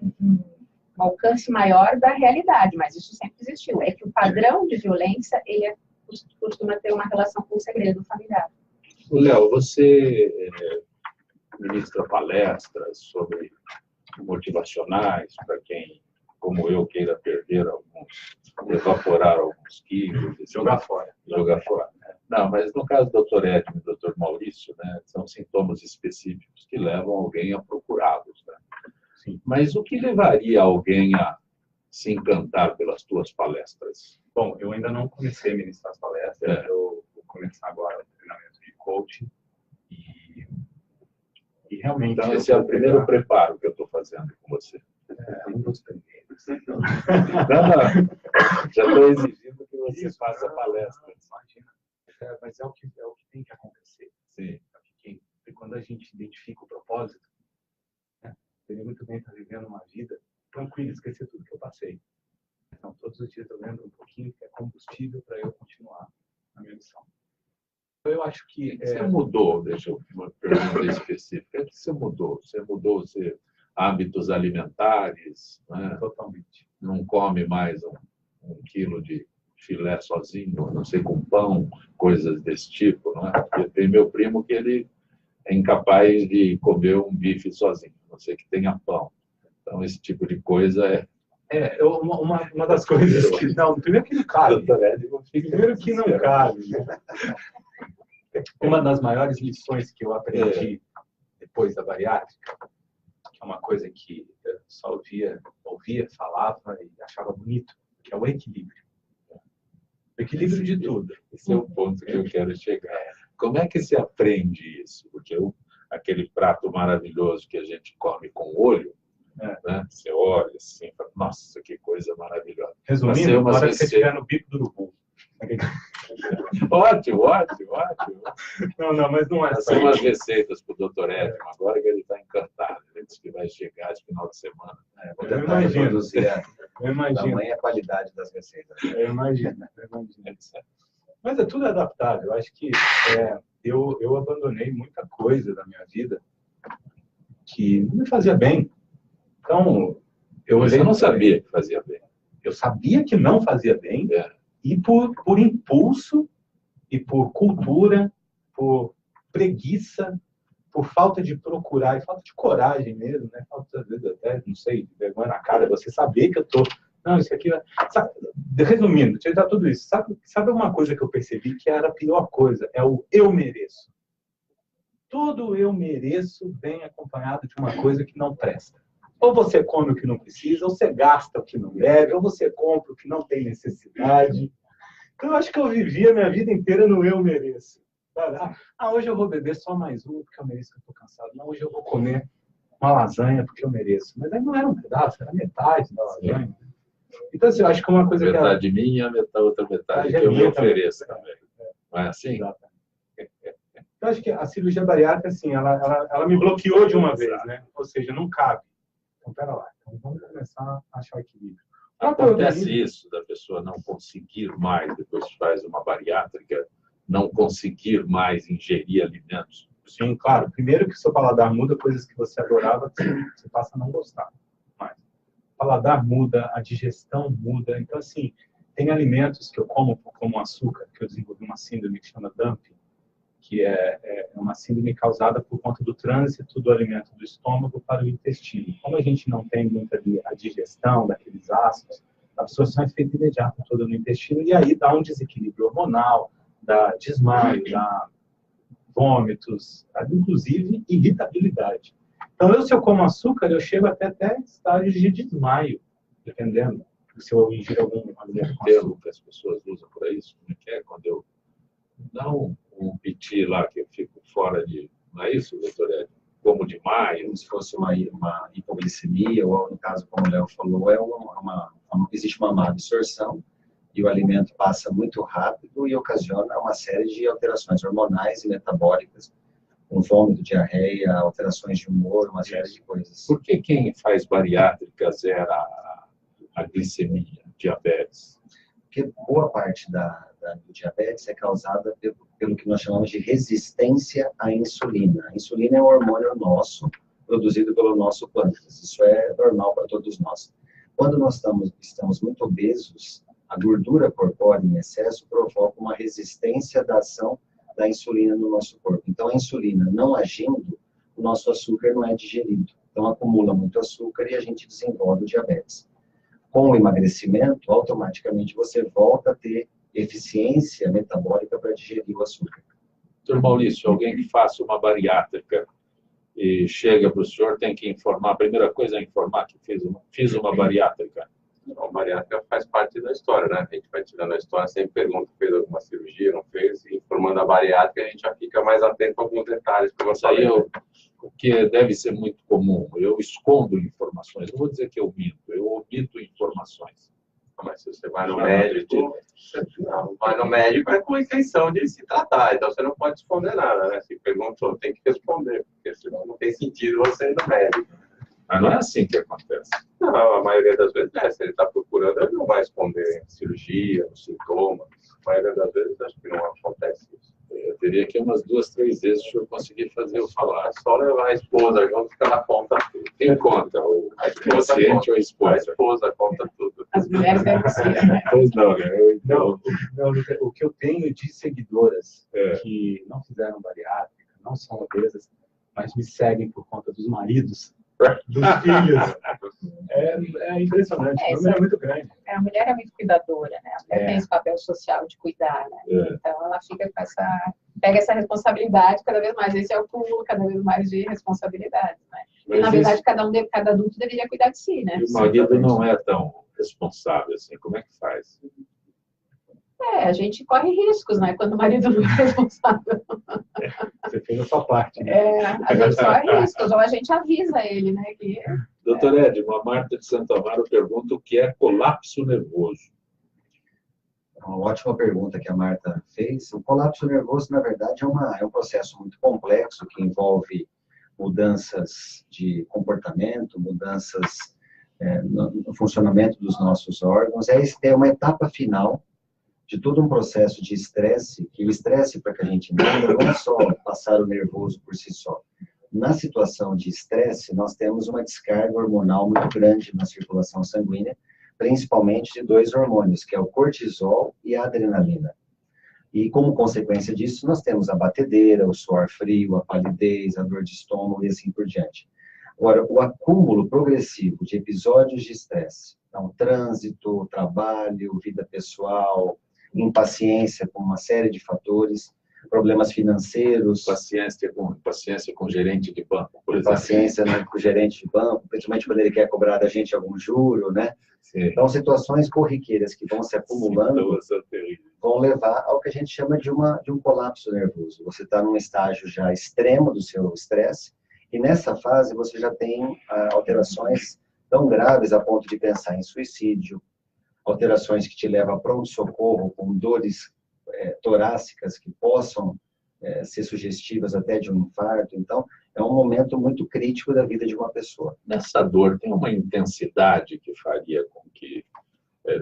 alcance maior da realidade, mas isso sempre existiu. É que o padrão de violência, ele costuma ter uma relação com o segredo familiar. Léo, você ministra palestras sobre motivacionais para quem, como eu, queira perder evaporar alguns quilos. Jogar fora. Jogar fora. Não, mas no caso do Dr. Edmo e do Dr. Maurício, né, são sintomas específicos que levam alguém a procurá-los. Né? Sim. Mas o que levaria alguém a se encantar pelas tuas palestras? Bom, eu ainda não comecei a ministrar as palestras, eu vou começar agora o treinamento de coaching e realmente... Então, esse é o primeiro preparo que eu estou fazendo com você. Um dos primeiros. Não. Já estou exigindo que você faça palestras. Imagina. Mas é o que tem que acontecer. Sim. Porque quando a gente identifica o propósito, né, seria muito bem estar vivendo uma vida tranquila, esquecer tudo que eu passei. Então, todos os dias eu lembro um pouquinho que é combustível para eu continuar na minha missão. Eu acho que... Você mudou, deixa eu uma pergunta específica. O que você mudou? Você mudou hábitos alimentares? Né? Totalmente. Não come mais um quilo de filé sozinho, a não ser com pão, coisas desse tipo, não é? Porque tem meu primo que ele é incapaz de comer um bife sozinho, a não ser que tenha pão. Então, esse tipo de coisa uma das coisas que... Não, primeiro que não cabe. Primeiro que não cabe. Uma das maiores lições que eu aprendi depois da bariátrica, que é uma coisa que eu só ouvia, falava e achava bonito, que é o equilíbrio. O equilíbrio de tudo. Esse é o ponto que eu quero chegar. Como é que se aprende isso? Porque aquele prato maravilhoso que a gente come com o olho, né? Você olha assim e fala, nossa, que coisa maravilhosa. Resumindo, na hora que você estiver no bico do urubu. Ótimo. Não, mas não é só umas receitas para o Dr. Edmo, agora que ele está encantado. Ele disse que vai chegar esse final de semana. Eu imagino. Eu imagino. Tamanha a qualidade das receitas. Eu imagino. Mas é tudo adaptável. Eu acho que eu abandonei muita coisa da minha vida que não me fazia bem. Então, eu não sabia que fazia bem. Eu sabia que não fazia bem. E por impulso, e por cultura, por preguiça, por falta de procurar, e falta de coragem mesmo, né? Falta, às vezes, até, não sei, vergonha na cara, você saber que eu tô... Não, isso aqui... Sabe, resumindo, deixa eu dar tudo isso. Sabe uma coisa que eu percebi que era a pior coisa? É o eu mereço. Todo eu mereço vem acompanhado de uma coisa que não presta. Ou você come o que não precisa, ou você gasta o que não deve, ou você compra o que não tem necessidade. Então, eu acho que eu vivi a minha vida inteira no eu mereço. Hoje eu vou beber só mais um porque eu mereço, que eu estou cansado. Não, hoje eu vou comer uma lasanha porque eu mereço. Mas aí não era um pedaço, era metade da lasanha. Então, assim, eu acho que é uma coisa que... Metade minha, outra metade que eu me ofereço também. Não é assim? Exatamente. Eu acho que a cirurgia bariátrica, assim, ela me bloqueou de uma vez, né? Ou seja, não cabe. Então, pera lá. Então, vamos começar a achar o equilíbrio. Acontece isso, da pessoa não conseguir mais, depois que faz uma bariátrica, não conseguir mais ingerir alimentos. Sim, claro. Primeiro que o seu paladar muda, coisas que você adorava, você passa a não gostar mais. O paladar muda, a digestão muda. Então, assim, tem alimentos que eu como açúcar, que eu desenvolvi uma síndrome que chama dumping, que é uma síndrome causada por conta do trânsito do alimento do estômago para o intestino. Como a gente não tem muita a digestão daqueles ácidos, a absorção é feita imediata toda no intestino, e aí dá um desequilíbrio hormonal, dá desmaio, dá vômitos, inclusive irritabilidade. Então, se eu como açúcar, eu chego até estágios de desmaio, dependendo se eu ingerir algum alimento com termo que as pessoas usam para isso, como é que é? Quando eu não um piti lá que eu fico fora de... Não é isso, doutor Ed? Como demais? Como se fosse uma hipoglicemia, ou no caso, como o Léo falou, existe uma má absorção e o alimento passa muito rápido e ocasiona uma série de alterações hormonais e metabólicas, com vômito, diarreia, alterações de humor, uma série de coisas. Por que quem faz bariátrica zera a glicemia, diabetes? Porque boa parte do diabetes é causada pelo que nós chamamos de resistência à insulina. A insulina é um hormônio nosso, produzido pelo nosso pâncreas. Isso é normal para todos nós. Quando nós estamos muito obesos, a gordura corpórea em excesso provoca uma resistência da ação da insulina no nosso corpo. Então, a insulina não agindo, o nosso açúcar não é digerido. Então, acumula muito açúcar e a gente desenvolve o diabetes. Com o emagrecimento, automaticamente você volta a ter eficiência metabólica para digerir o açúcar. Doutor Maurício, alguém que faça uma bariátrica e chega para o senhor, tem que informar, a primeira coisa é informar que fiz uma bariátrica. A bariátrica faz parte da história, né? A gente vai tirando a história, sempre pergunta, fez alguma cirurgia, não fez, e informando a bariátrica, a gente já fica mais atento a alguns detalhes. Isso aí o que deve ser muito comum, eu escondo informações, não vou dizer que eu minto, eu omito informações. Mas se você vai no médico, vai no médico é com a intenção de se tratar, então você não pode esconder nada, né? Se perguntou, tem que responder, porque senão não tem sentido você ir no médico. Mas não é assim que acontece. Não, a maioria das vezes, se ele está procurando, ele não vai esconder cirurgia, os sintomas. A maioria das vezes, acho que não acontece isso. Eu teria que umas 2, 3 vezes para eu conseguir fazer eu falar. É só levar a esposa junto, que ela conta tudo. Quem conta? O paciente ou a esposa? A esposa conta tudo. As mulheres devem ser, né? Pois não, né? O que eu tenho de seguidoras que não fizeram bariátrica, não são obesas, mas me seguem por conta dos maridos, dos filhos. É impressionante, o número é muito grande. A mulher é muito cuidadora, né? A mulher tem esse papel social de cuidar, né? Então, ela fica com pega essa responsabilidade cada vez mais. Esse é o cúmulo cada vez mais de responsabilidade, né? E, na verdade, cada adulto deveria cuidar de si, né? O marido não é tão responsável assim. Como é que faz? A gente corre riscos, né? Quando o marido não é responsável. Você fez a sua parte. Né? A gente corre riscos, ou a gente avisa ele, né? Doutor Ed, uma Marta de Santo Amaro pergunta o que é colapso nervoso. Uma ótima pergunta que a Marta fez. O colapso nervoso, na verdade, é um processo muito complexo que envolve mudanças de comportamento, no funcionamento dos nossos órgãos. É uma etapa final de todo um processo de estresse, que o estresse, para que a gente entenda, não é só passar o nervoso por si só. Na situação de estresse, nós temos uma descarga hormonal muito grande na circulação sanguínea, principalmente de 2 hormônios, que é o cortisol e a adrenalina. E como consequência disso, nós temos a batedeira, o suor frio, a palidez, a dor de estômago e assim por diante. Agora, o acúmulo progressivo de episódios de estresse, então, trânsito, trabalho, vida pessoal, impaciência com uma série de fatores, problemas financeiros, paciência com gerente de banco, por exemplo. Paciência, né, com o gerente de banco, principalmente quando ele quer cobrar da gente algum juro, né? Sim. Então, situações corriqueiras que vão se acumulando vão levar ao que a gente chama de um colapso nervoso. Você está num estágio já extremo do seu estresse, e nessa fase você já tem alterações tão graves a ponto de pensar em suicídio, alterações que te levam a pronto-socorro com dores torácicas que possam ser sugestivas até de um infarto. Então, é um momento muito crítico da vida de uma pessoa. Essa dor tem uma intensidade que faria com que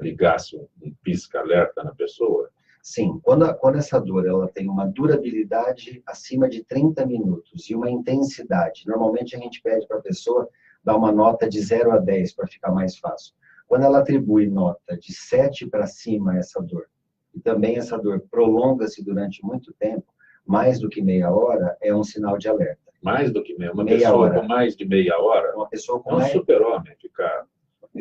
ligasse um pisca-alerta na pessoa? Sim, quando essa dor ela tem uma durabilidade acima de 30 minutos e uma intensidade, normalmente a gente pede para a pessoa dar uma nota de 0 a 10 para ficar mais fácil. Quando ela atribui nota de 7 para cima a essa dor, e também essa dor prolonga-se durante muito tempo, mais do que meia hora, é um sinal de alerta. Mais do que meia? Uma meia pessoa hora. Com mais de meia hora? Uma pessoa com é um mais... super-homem,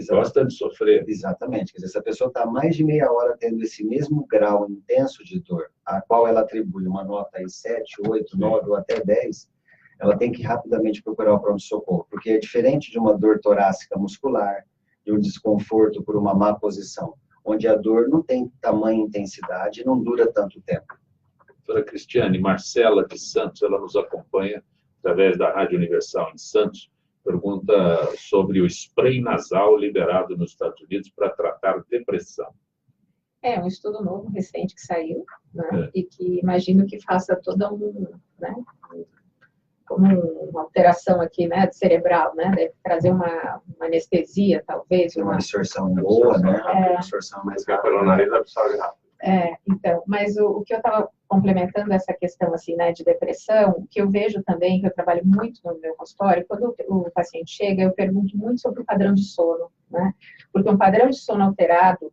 gosta de sofrer. Exatamente. Quer dizer, se a pessoa está mais de meia hora tendo esse mesmo grau intenso de dor, a qual ela atribui uma nota aí 7, 8, 9 ou até 10, ela tem que rapidamente procurar o pronto-socorro, porque é diferente de uma dor torácica muscular, de um desconforto por uma má posição, onde a dor não tem tamanha intensidade e não dura tanto tempo. Doutora Cristiane, Marcela de Santos, ela nos acompanha através da Rádio Universal em Santos, pergunta sobre o spray nasal liberado nos Estados Unidos para tratar depressão. É um estudo novo, recente, que saiu, né? E que imagino que faça toda como uma alteração aqui, né, cerebral, né? Deve trazer uma anestesia, talvez. Uma absorção boa, né? Uma absorção mais rápida. Pelo nariz absorve rápido. Então, mas o que eu estava complementando essa questão, assim, né, de depressão, que eu vejo também, que eu trabalho muito no meu consultório, quando o paciente chega, eu pergunto muito sobre o padrão de sono, né? Porque um padrão de sono alterado,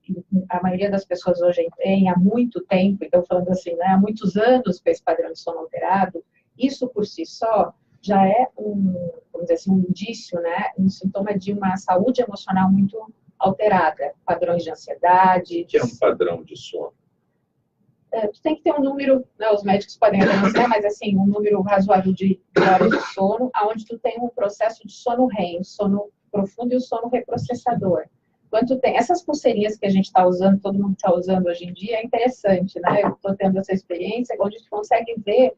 a maioria das pessoas hoje tem há muito tempo, então falando assim, né, há muitos anos com esse padrão de sono alterado, isso por si só já é vamos dizer assim, um indício, né, um sintoma de uma saúde emocional muito alterada, padrões de ansiedade. Que é um padrão de sono? Tu tem que ter um número, né, os médicos podem anunciar, mas assim, um número razoável de horas de sono, onde tu tem um processo de sono REM, sono profundo e o sono reprocessador. Quando tem essas pulseirinhas que a gente está usando, todo mundo está usando hoje em dia, é interessante, né? Eu estou tendo essa experiência, onde tu consegue ver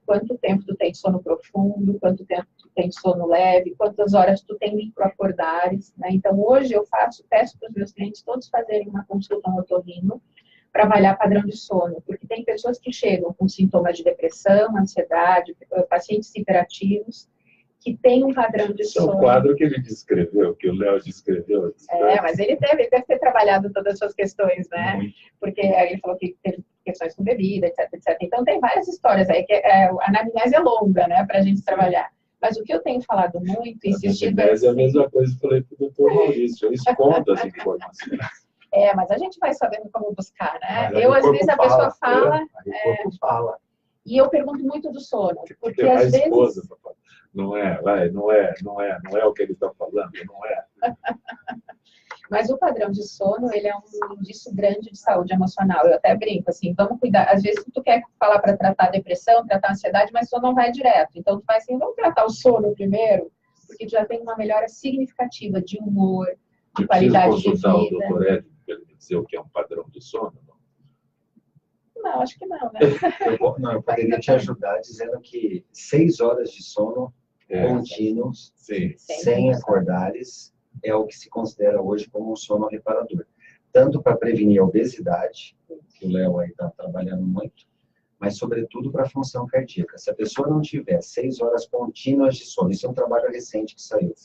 quanto tempo tu tem de sono profundo, quanto tempo tu tem de sono leve, quantas horas tu tem microacordares, né? Então, hoje eu peço para os meus clientes todos fazerem uma consulta no otorrino para avaliar padrão de sono, porque tem pessoas que chegam com sintomas de depressão, ansiedade, pacientes hiperativos, que têm um padrão de sono. Esse é o quadro que ele descreveu, que o Léo descreveu. Mas ele deve ter trabalhado todas as suas questões, né? Muito. Porque ele falou que teve questões com bebida, etc, etc. Então, tem várias histórias aí, que a anamnese é longa, né, para a gente trabalhar. Mas o que eu tenho falado muito, insistido... A anamnese é a mesma coisa que eu falei para o doutor Maurício, eu escondo as informações. Mas a gente vai sabendo como buscar, né? Às vezes, a pessoa fala... o corpo fala. E eu pergunto muito do sono, porque tem às mais vezes... Esposa, não é o que ele está falando, não é. Mas o padrão de sono, ele é um indício grande de saúde emocional. Eu até brinco, assim, vamos cuidar. Às vezes, tu quer falar para tratar a depressão, tratar a ansiedade, mas o sono não vai direto. Então, tu faz assim, vamos tratar o sono primeiro, porque tu já tem uma melhora significativa de humor, de qualidade de vida. Consultar o doutor Edson para ele me dizer o que é um padrão de sono? Não, acho que não, né? Eu poderia te ajudar dizendo que 6 horas de sono contínuos, sem acordares, é o que se considera hoje como um sono reparador. Tanto para prevenir a obesidade, que o Léo aí está trabalhando muito, mas sobretudo para a função cardíaca. Se a pessoa não tiver 6 horas contínuas de sono, isso é um trabalho recente que saiu,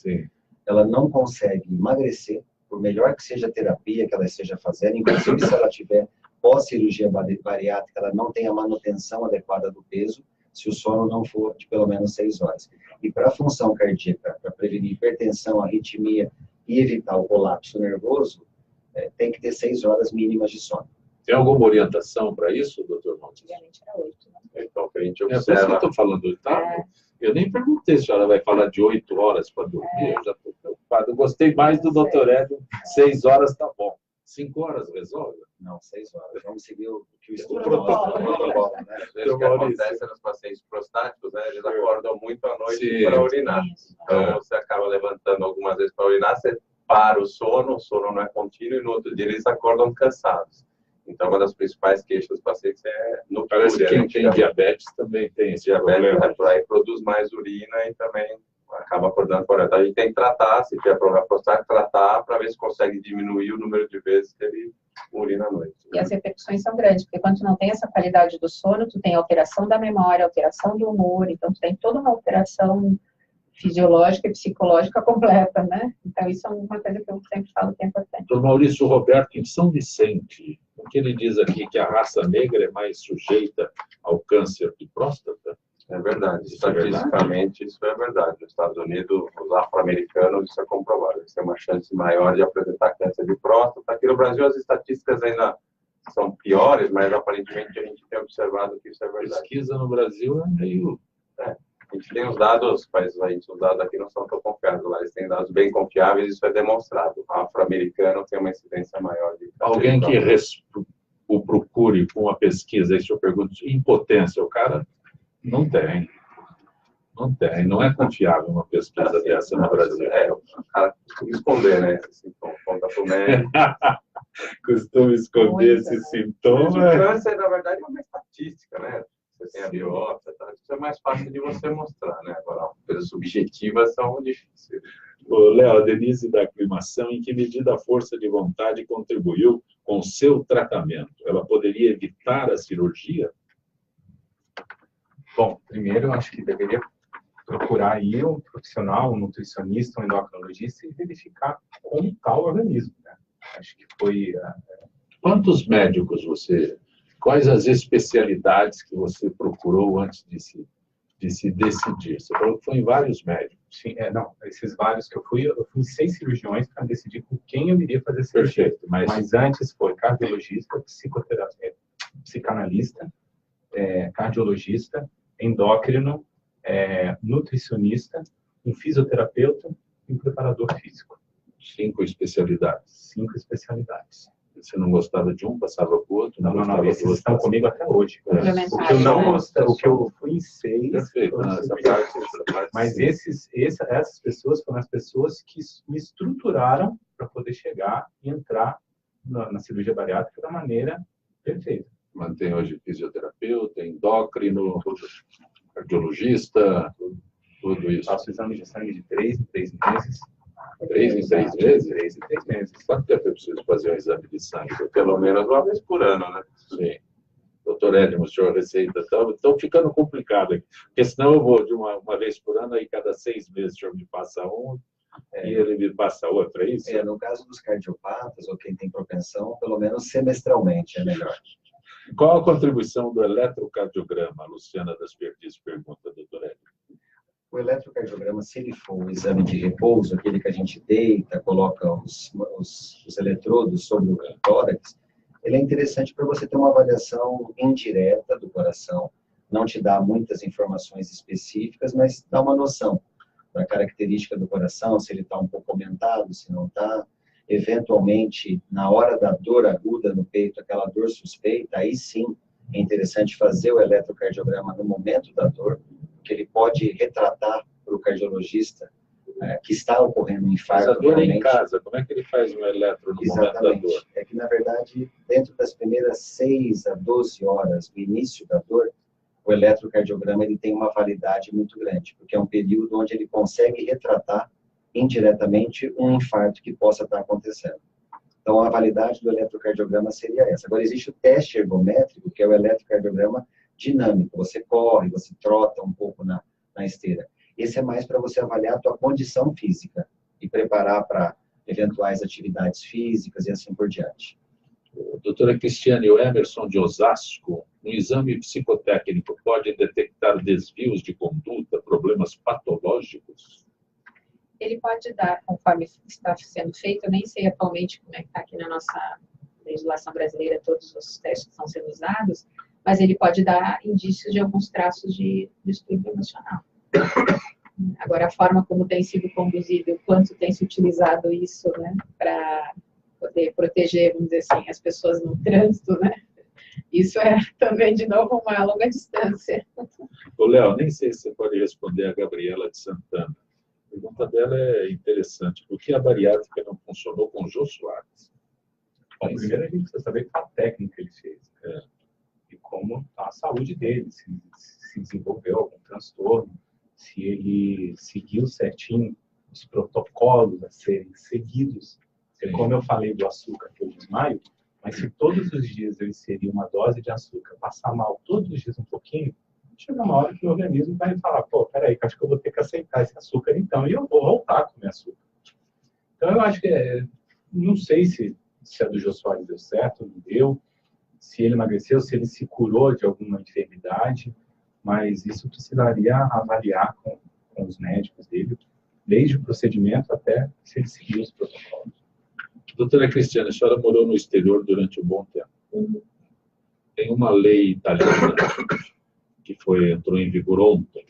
ela não consegue emagrecer, por melhor que seja a terapia que ela esteja fazendo, inclusive se ela tiver pós-cirurgia bariátrica, ela não tem a manutenção adequada do peso, se o sono não for de pelo menos 6 horas. E para a função cardíaca, para prevenir hipertensão, arritmia e evitar o colapso nervoso, tem que ter 6 horas mínimas de sono. Tem alguma orientação para isso, doutor Montes? Antigamente era 8, né? Então, que a gente Por isso observa... que eu estou falando, tá? Eu nem perguntei se ela vai falar de 8 horas para dormir, eu já estou preocupado. Eu gostei mais do doutor Edson, 6 horas tá bom. 5 horas resolve? Não, 6 horas. Vamos seguir o que o estudo protocolo, né? Às vezes o que acontece nos pacientes prostáticos, né? Eles acordam muito à noite para urinar. Então, você acaba levantando algumas vezes para urinar, você para o sono não é contínuo, e no outro dia eles acordam cansados. Então, uma das principais queixas dos pacientes é no Parece que quem tem diabetes também tem esse problema. Por aí produz mais urina e também acaba acordando por aí. Então, a gente tem que tratar, se tiver problema prostático, tratar para ver se consegue diminuir o número de vezes que ele urina à noite. E as repercussões são grandes, porque quando tu não tem essa qualidade do sono, tu tem alteração da memória, alteração do humor, então tu tem toda uma alteração fisiológica e psicológica completa, né? Então isso é uma coisa que eu sempre falo que é importante. Doutor Maurício Roberto, em São Vicente, o que ele diz aqui que a raça negra é mais sujeita ao câncer de próstata? É verdade, Isso é verdade? estatisticamente isso é verdade. Nos Estados Unidos, os afro-americanos, isso é comprovado. Eles têm uma chance maior de apresentar câncer de próstata. Aqui no Brasil, as estatísticas ainda são piores, mas aparentemente a gente tem observado que isso é A verdade. pesquisa no Brasil é meio... A gente tem os dados, mas os dados aqui não são tão confiáveis. Lá eles têm dados bem confiáveis, isso é demonstrado. O afro-americano tem uma incidência maior de câncer. Alguém que o procure com uma pesquisa, aí se eu pergunto, impotência, o cara não tem. Não tem, não é confiável uma pesquisa dessa no Brasil. O cara costuma esconder, né? Esse sintoma, conta pro médico. Costuma esconder esse sintoma. O câncer, na verdade, é uma estatística, né? Você tem a biópsia, tá? Isso é mais fácil de você mostrar, né? Agora, coisas subjetivas são difíceis. Léo, a Denise da Aclimação, em que medida a força de vontade contribuiu com o seu tratamento? Ela poderia evitar a cirurgia? Bom, primeiro, eu acho que deveria procurar aí um profissional, um nutricionista, um endocrinologista e verificar como está o organismo, né? Acho que foi... Quantos médicos quais as especialidades que você procurou antes de se decidir? Você falou que foi em vários médicos. Sim, não, esses vários que eu fui em 6 cirurgiões para decidir com quem eu iria fazer cirurgia. Perfeito, mas antes foi cardiologista, psicanalista, cardiologista, endócrino, nutricionista, um fisioterapeuta e um preparador físico. 5 especialidades. 5 especialidades. Você não gostava de um, passava para o outro? Não, esses estão comigo até hoje. O que eu não gostava, o que eu fui em 6... Perfeito, essa parte. Mas essas pessoas foram as pessoas que me estruturaram para poder chegar e entrar na cirurgia bariátrica da maneira perfeita. Mantém hoje fisioterapeuta, endócrino, cardiologista, tudo isso. Faço exame de sangue de 3 em 3 meses. 3 em 3 meses? 3 em 3 meses. Quanto tempo eu preciso fazer um exame de sangue? Pelo menos uma vez por ano, né? Sim. Doutor Edmo, o senhor receita, estão ficando complicado aqui. Porque senão eu vou de uma vez por ano, aí cada 6 meses o senhor me passa um, e ele me passa outro, é isso? No caso dos cardiopatas, ou quem tem propensão, pelo menos semestralmente é melhor. Qual a contribuição do eletrocardiograma? A Luciana das Perdizes pergunta, doutor Edmo. O eletrocardiograma, se ele for um exame de repouso, aquele que a gente deita, coloca os eletrodos sobre o tórax, ele é interessante para você ter uma avaliação indireta do coração, não te dá muitas informações específicas, mas dá uma noção da característica do coração, se ele está um pouco aumentado, se não está. Eventualmente, na hora da dor aguda no peito, aquela dor suspeita, aí sim é interessante fazer o eletrocardiograma no momento da dor, que ele pode retratar para o cardiologista que está ocorrendo um infarto. Mas a dor é em casa, como é que ele faz um eletro no momento da dor? É que, na verdade, dentro das primeiras 6 a 12 horas do início da dor, o eletrocardiograma ele tem uma validade muito grande, porque é um período onde ele consegue retratar indiretamente um infarto que possa estar acontecendo. Então, a validade do eletrocardiograma seria essa. Agora, existe o teste ergométrico, que é o eletrocardiograma dinâmico. Você corre, você trota um pouco na esteira. Esse é mais para você avaliar a tua condição física e preparar para eventuais atividades físicas e assim por diante. Doutora Cristiane, o Emerson de Osasco, um exame psicotécnico pode detectar desvios de conduta, problemas patológicos? Ele pode dar, conforme está sendo feito, eu nem sei atualmente como é que está aqui na nossa legislação brasileira, todos os testes que estão sendo usados, mas ele pode dar indícios de alguns traços de distúrbio emocional. Agora, a forma como tem sido conduzido, o quanto tem se utilizado isso, né, para poder proteger, vamos dizer assim, as pessoas no trânsito, né? Isso é também, de novo, uma longa distância. Ô, Léo, nem sei se você pode responder a Gabriela de Santana. A pergunta dela é interessante. Por que a bariátrica não funcionou com o Jô Soares? Bom, primeiro a gente precisa saber qual técnica ele fez, né? E como está a saúde dele, se desenvolveu algum transtorno, se ele seguiu certinho os protocolos a serem seguidos. Porque, como eu falei do açúcar que eu desmaio, mas se todos os dias eu inserir uma dose de açúcar, passar mal todos os dias um pouquinho, chega uma hora que o organismo vai falar, pô, peraí, acho que eu vou ter que aceitar esse açúcar então, e eu vou voltar a comer açúcar. Então eu acho que, não sei se a do Jô Soares deu certo, não deu, se ele emagreceu, se ele se curou de alguma enfermidade, mas isso precisaria avaliar com os médicos dele, desde o procedimento até se ele seguiu os protocolos. Doutora Cristiana, a senhora morou no exterior durante um bom tempo. Tem uma lei italiana que entrou em vigor ontem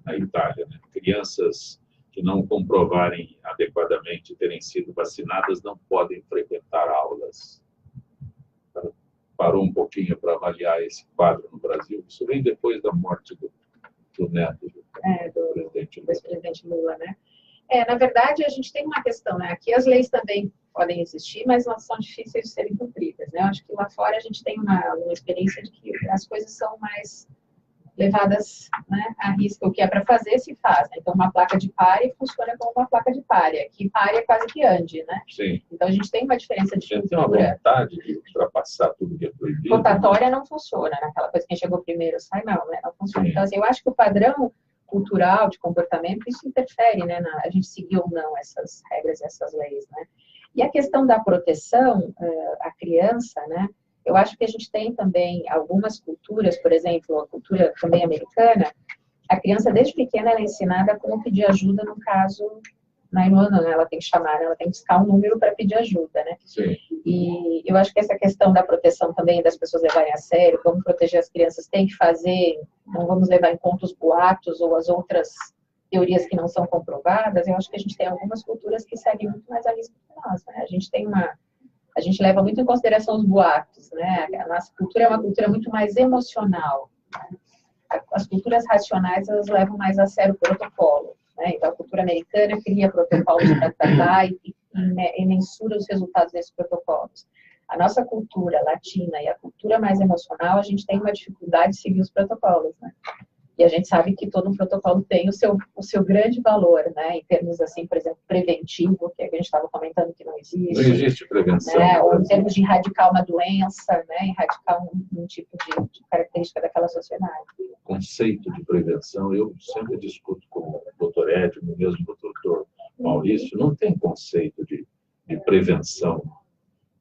na Itália, né? Crianças que não comprovarem adequadamente terem sido vacinadas não podem frequentar aulas. Parou um pouquinho para avaliar esse quadro no Brasil. Isso vem depois da morte do neto do presidente Lula, né? Na verdade, a gente tem uma questão, né? Aqui as leis também podem existir, mas elas são difíceis de serem cumpridas, né? Eu acho que lá fora a gente tem uma experiência de que as coisas são mais levadas, né, a risco. O que é para fazer, se faz, né? Então, uma placa de pare funciona como uma placa de pare. Aqui, pare é quase que ande, né? Sim. Então, a gente tem uma diferença de cultura. Tem uma vontade de ultrapassar tudo que é proibido. Rotatória não funciona, né? Aquela coisa que quem chegou primeiro sai, não, né? Não funciona. Sim. Então, assim, eu acho que o padrão cultural de comportamento, isso interfere, né? A gente seguir ou não essas regras, essas leis, né? E a questão da proteção à criança, né? Eu acho que a gente tem também algumas culturas, por exemplo, a cultura também americana, a criança desde pequena ela é ensinada a como pedir ajuda no caso 911, né? Ela tem que chamar, ela tem que buscar um número para pedir ajuda, né? Sim. E eu acho que essa questão da proteção também, das pessoas levarem a sério, como proteger as crianças, tem que fazer, não vamos levar em conta os boatos ou as outras teorias que não são comprovadas. Eu acho que a gente tem algumas culturas que seguem muito mais a risco que nós, né? A gente leva muito em consideração os boatos, né? A nossa cultura é uma cultura muito mais emocional, né? As culturas racionais, elas levam mais a sério o protocolo, né? Então, a cultura americana cria protocolos para tratar e mensura os resultados desses protocolos. A nossa cultura latina e a cultura mais emocional, a gente tem uma dificuldade de seguir os protocolos, né? E a gente sabe que todo um protocolo tem o seu grande valor, né? Em termos, assim, por exemplo, preventivo, que a gente estava comentando que não existe. Não existe prevenção. Né? Ou em termos de erradicar uma doença, né? Erradicar um tipo de característica daquela sociedade. Conceito de prevenção, eu sempre discuto com o doutor Edmo, mesmo com o doutor Maurício, não tem conceito de prevenção.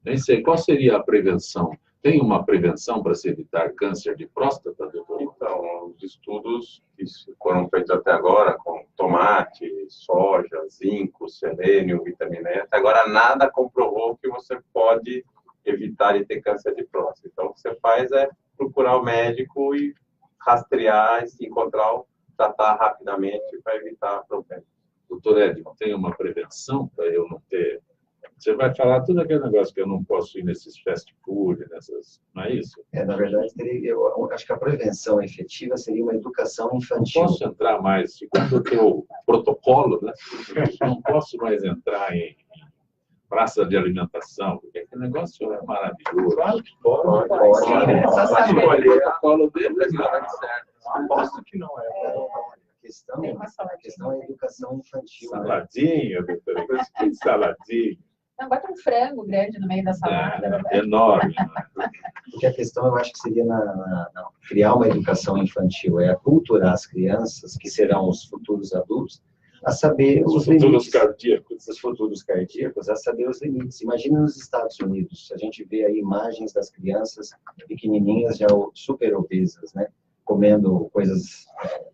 Nem sei, qual seria a prevenção? Tem uma prevenção para se evitar câncer de próstata, doutor? Então, os estudos que foram feitos até agora, com tomate, soja, zinco, selênio, vitamina E, até agora nada comprovou que você pode evitar de ter câncer de próstata. Então, o que você faz é procurar o médico e rastrear, se encontrar, tratar rapidamente para evitar problemas. Doutor Edmo, tem uma prevenção para eu não ter... Você vai falar tudo aquele negócio que eu não posso ir nesses fast food, não é isso? Na verdade, eu acho que a prevenção efetiva seria uma educação infantil. Não posso entrar mais, segundo o teu protocolo, né? Não posso mais entrar em praça de alimentação, porque aquele negócio é maravilhoso. Claro que pode. Só saber. O protocolo dele é certo. Aposto que não é. A questão é a educação infantil. Saladinha, doutora, que saladinha. Não, bota um frango grande no meio da salada. Enorme. Né? Porque a questão, eu acho que seria criar uma educação infantil, é aculturar as crianças, que serão os futuros adultos, a saber os limites. Os futuros cardíacos, a saber os limites. Imagina nos Estados Unidos, a gente vê aí imagens das crianças pequenininhas, já super obesas, né? Comendo coisas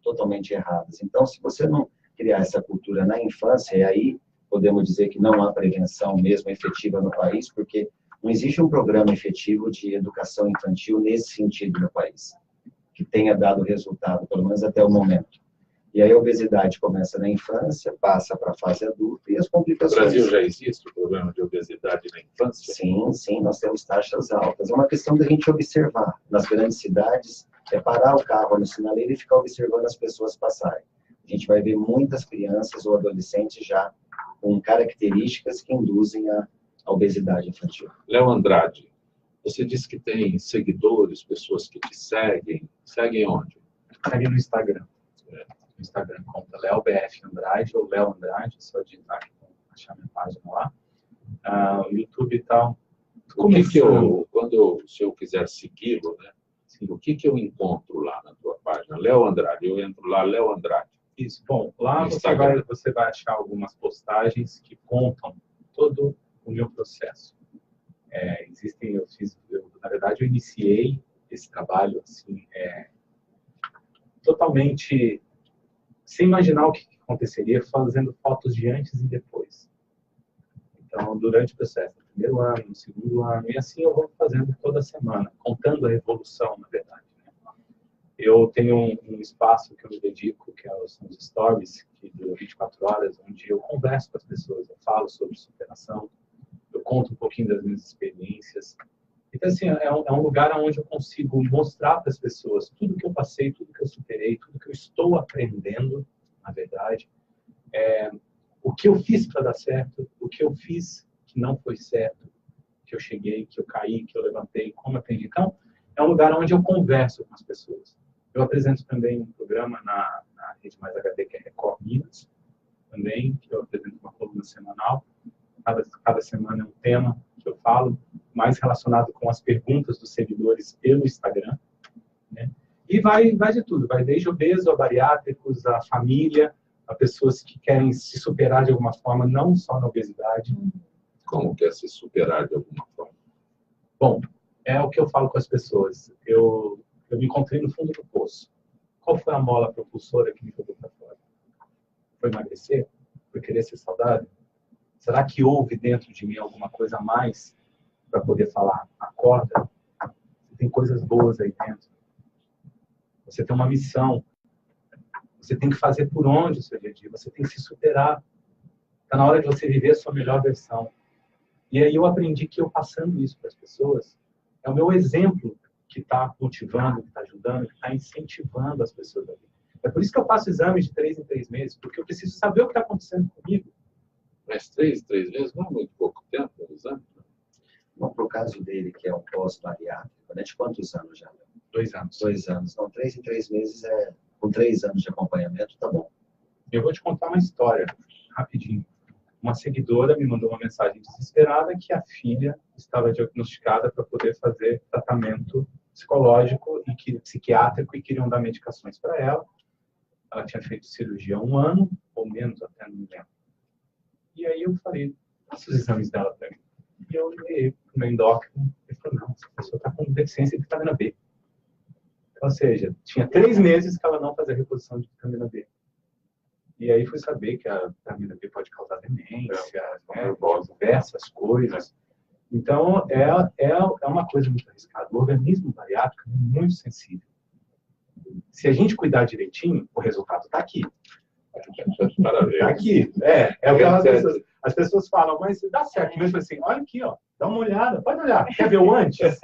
totalmente erradas. Então, se você não criar essa cultura na infância, e aí podemos dizer que não há prevenção mesmo efetiva no país, porque não existe um programa efetivo de educação infantil nesse sentido no país, que tenha dado resultado, pelo menos até o momento. E aí a obesidade começa na infância, passa para a fase adulta e as No complicações. Brasil já existe o problema de obesidade na infância? Sim, sim, nós temos taxas altas. É uma questão da gente observar. Nas grandes cidades, é parar o carro no sinaleiro e ficar observando as pessoas passarem. A gente vai ver muitas crianças ou adolescentes já com características que induzem a obesidade infantil. Léo Andrade, você disse que tem seguidores, pessoas que te seguem. Seguem onde? Segue no Instagram. No Instagram, conta Léo BF Andrade ou Léo Andrade, só digitar aqui, achar minha página lá. O YouTube e tal. Se eu quiser segui-lo, né? O que eu encontro lá na tua página? Léo Andrade, eu entro lá, Léo Andrade. Isso, bom, lá você vai achar algumas postagens que contam todo o meu processo. Na verdade, eu iniciei esse trabalho assim, totalmente sem imaginar o que aconteceria, fazendo fotos de antes e depois. Então, durante o processo, no primeiro ano, no segundo ano, e assim eu vou fazendo toda semana, contando a evolução, na verdade. Né? Eu tenho um espaço que eu me dedico, que são os stories, que duram 24 horas, onde eu converso com as pessoas, eu falo sobre superação, eu conto um pouquinho das minhas experiências. Então, assim, é um lugar onde eu consigo mostrar para as pessoas tudo que eu passei, tudo que eu superei, tudo que eu estou aprendendo, na verdade. O que eu fiz para dar certo, o que eu fiz que não foi certo, que eu cheguei, que eu caí, que eu levantei, como eu aprendi. Então, é um lugar onde eu converso com as pessoas. Eu apresento também um programa na Rede Mais HD, que é Record Minas, também, que eu apresento uma coluna semanal. Cada semana é um tema que eu falo, mais relacionado com as perguntas dos seguidores pelo Instagram, né? E vai de tudo, vai desde obeso a bariátricos, a família, a pessoas que querem se superar de alguma forma, não só na obesidade. Como quer se superar de alguma forma? Bom, é o que eu falo com as pessoas. Eu me encontrei no fundo do poço. Qual foi a mola propulsora que me jogou para fora? Foi emagrecer? Foi querer ser saudável? Será que houve dentro de mim alguma coisa a mais para poder falar, acorda, você tem coisas boas aí dentro. Você tem uma missão. Você tem que fazer por onde o seu dia a dia. Você tem que se superar. Está na hora de você viver a sua melhor versão. E aí eu aprendi que eu passando isso para as pessoas, é o meu exemplo que está motivando, que está ajudando, que está incentivando as pessoas a vir. É por isso que eu faço exames de 3 em 3 meses, porque eu preciso saber o que está acontecendo comigo. Mas 3 meses não é muito pouco tempo o exame? Bom, para o caso dele, que é um pós-bariátrico, né? De quantos anos já? 2 anos. 2 anos. Não, 3 em 3 meses com 3 anos de acompanhamento, tá bom. Eu vou te contar uma história, rapidinho. Uma seguidora me mandou uma mensagem desesperada que a filha estava diagnosticada para poder fazer tratamento psicológico e psiquiátrico e queriam dar medicações para ela. Ela tinha feito cirurgia há 1 ano, ou menos, até não me lembro. E aí eu falei, passa os exames dela para mim. E eu liguei para o meu endócrino e falei, não, essa pessoa está com deficiência de vitamina B. Ou seja, tinha 3 meses que ela não fazia reposição de vitamina B. E aí fui saber que a vitamina B pode causar demência, né, diversas coisas. Então, é uma coisa muito arriscada. O organismo bariátrico é muito sensível. Se a gente cuidar direitinho, o resultado está aqui. Está aqui. É o que as pessoas falam, mas dá certo. Mesmo assim, olha aqui, ó, dá uma olhada, pode olhar. Quer ver o antes?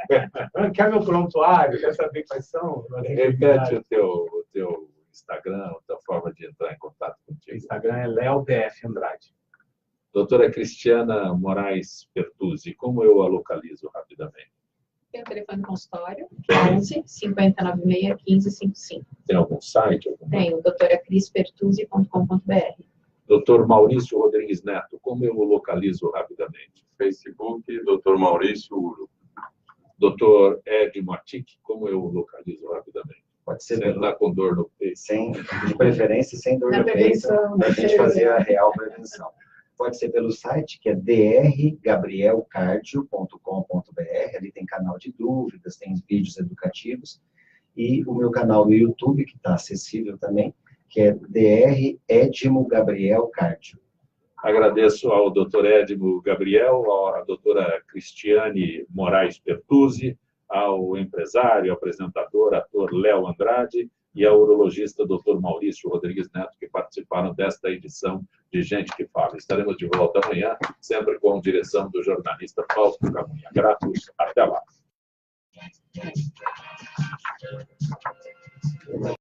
Quer meu prontuário? Quer saber quais são? Repete o teu Instagram, a tua forma de entrar em contato contigo. O Instagram é Léo BF Andrade. Doutora Cristiana Moraes Pertuzzi, como eu a localizo rapidamente? Tem o telefone do consultório, 11 5096 1555. Tem algum site? Tem, doutoracrispertuzzi.com.br. Doutor Maurício Rodrigues Neto, como eu o localizo rapidamente? Facebook, Dr. Maurício Uro. Doutor Ed Matic, como eu o localizo rapidamente? Pode ser Sem estar com dor no peito. de preferência, sem dor no peito, para a gente fazer a real prevenção. Pode ser pelo site, que é drgabrielcardio.com.br. Ali tem canal de dúvidas, tem vídeos educativos. E o meu canal no YouTube, que está acessível também, que é Dr. Edmo Gabriel Cardio. Agradeço ao Dr. Edmo Gabriel, à doutora Cristiane Moraes Pertuzzi, ao empresário, apresentador, ator Léo Andrade, e a urologista Dr. Maurício Rodrigues Neto, que participaram desta edição de Gente que Fala. Estaremos de volta amanhã, sempre com direção do jornalista Fausto Camunha. Gratos, até lá.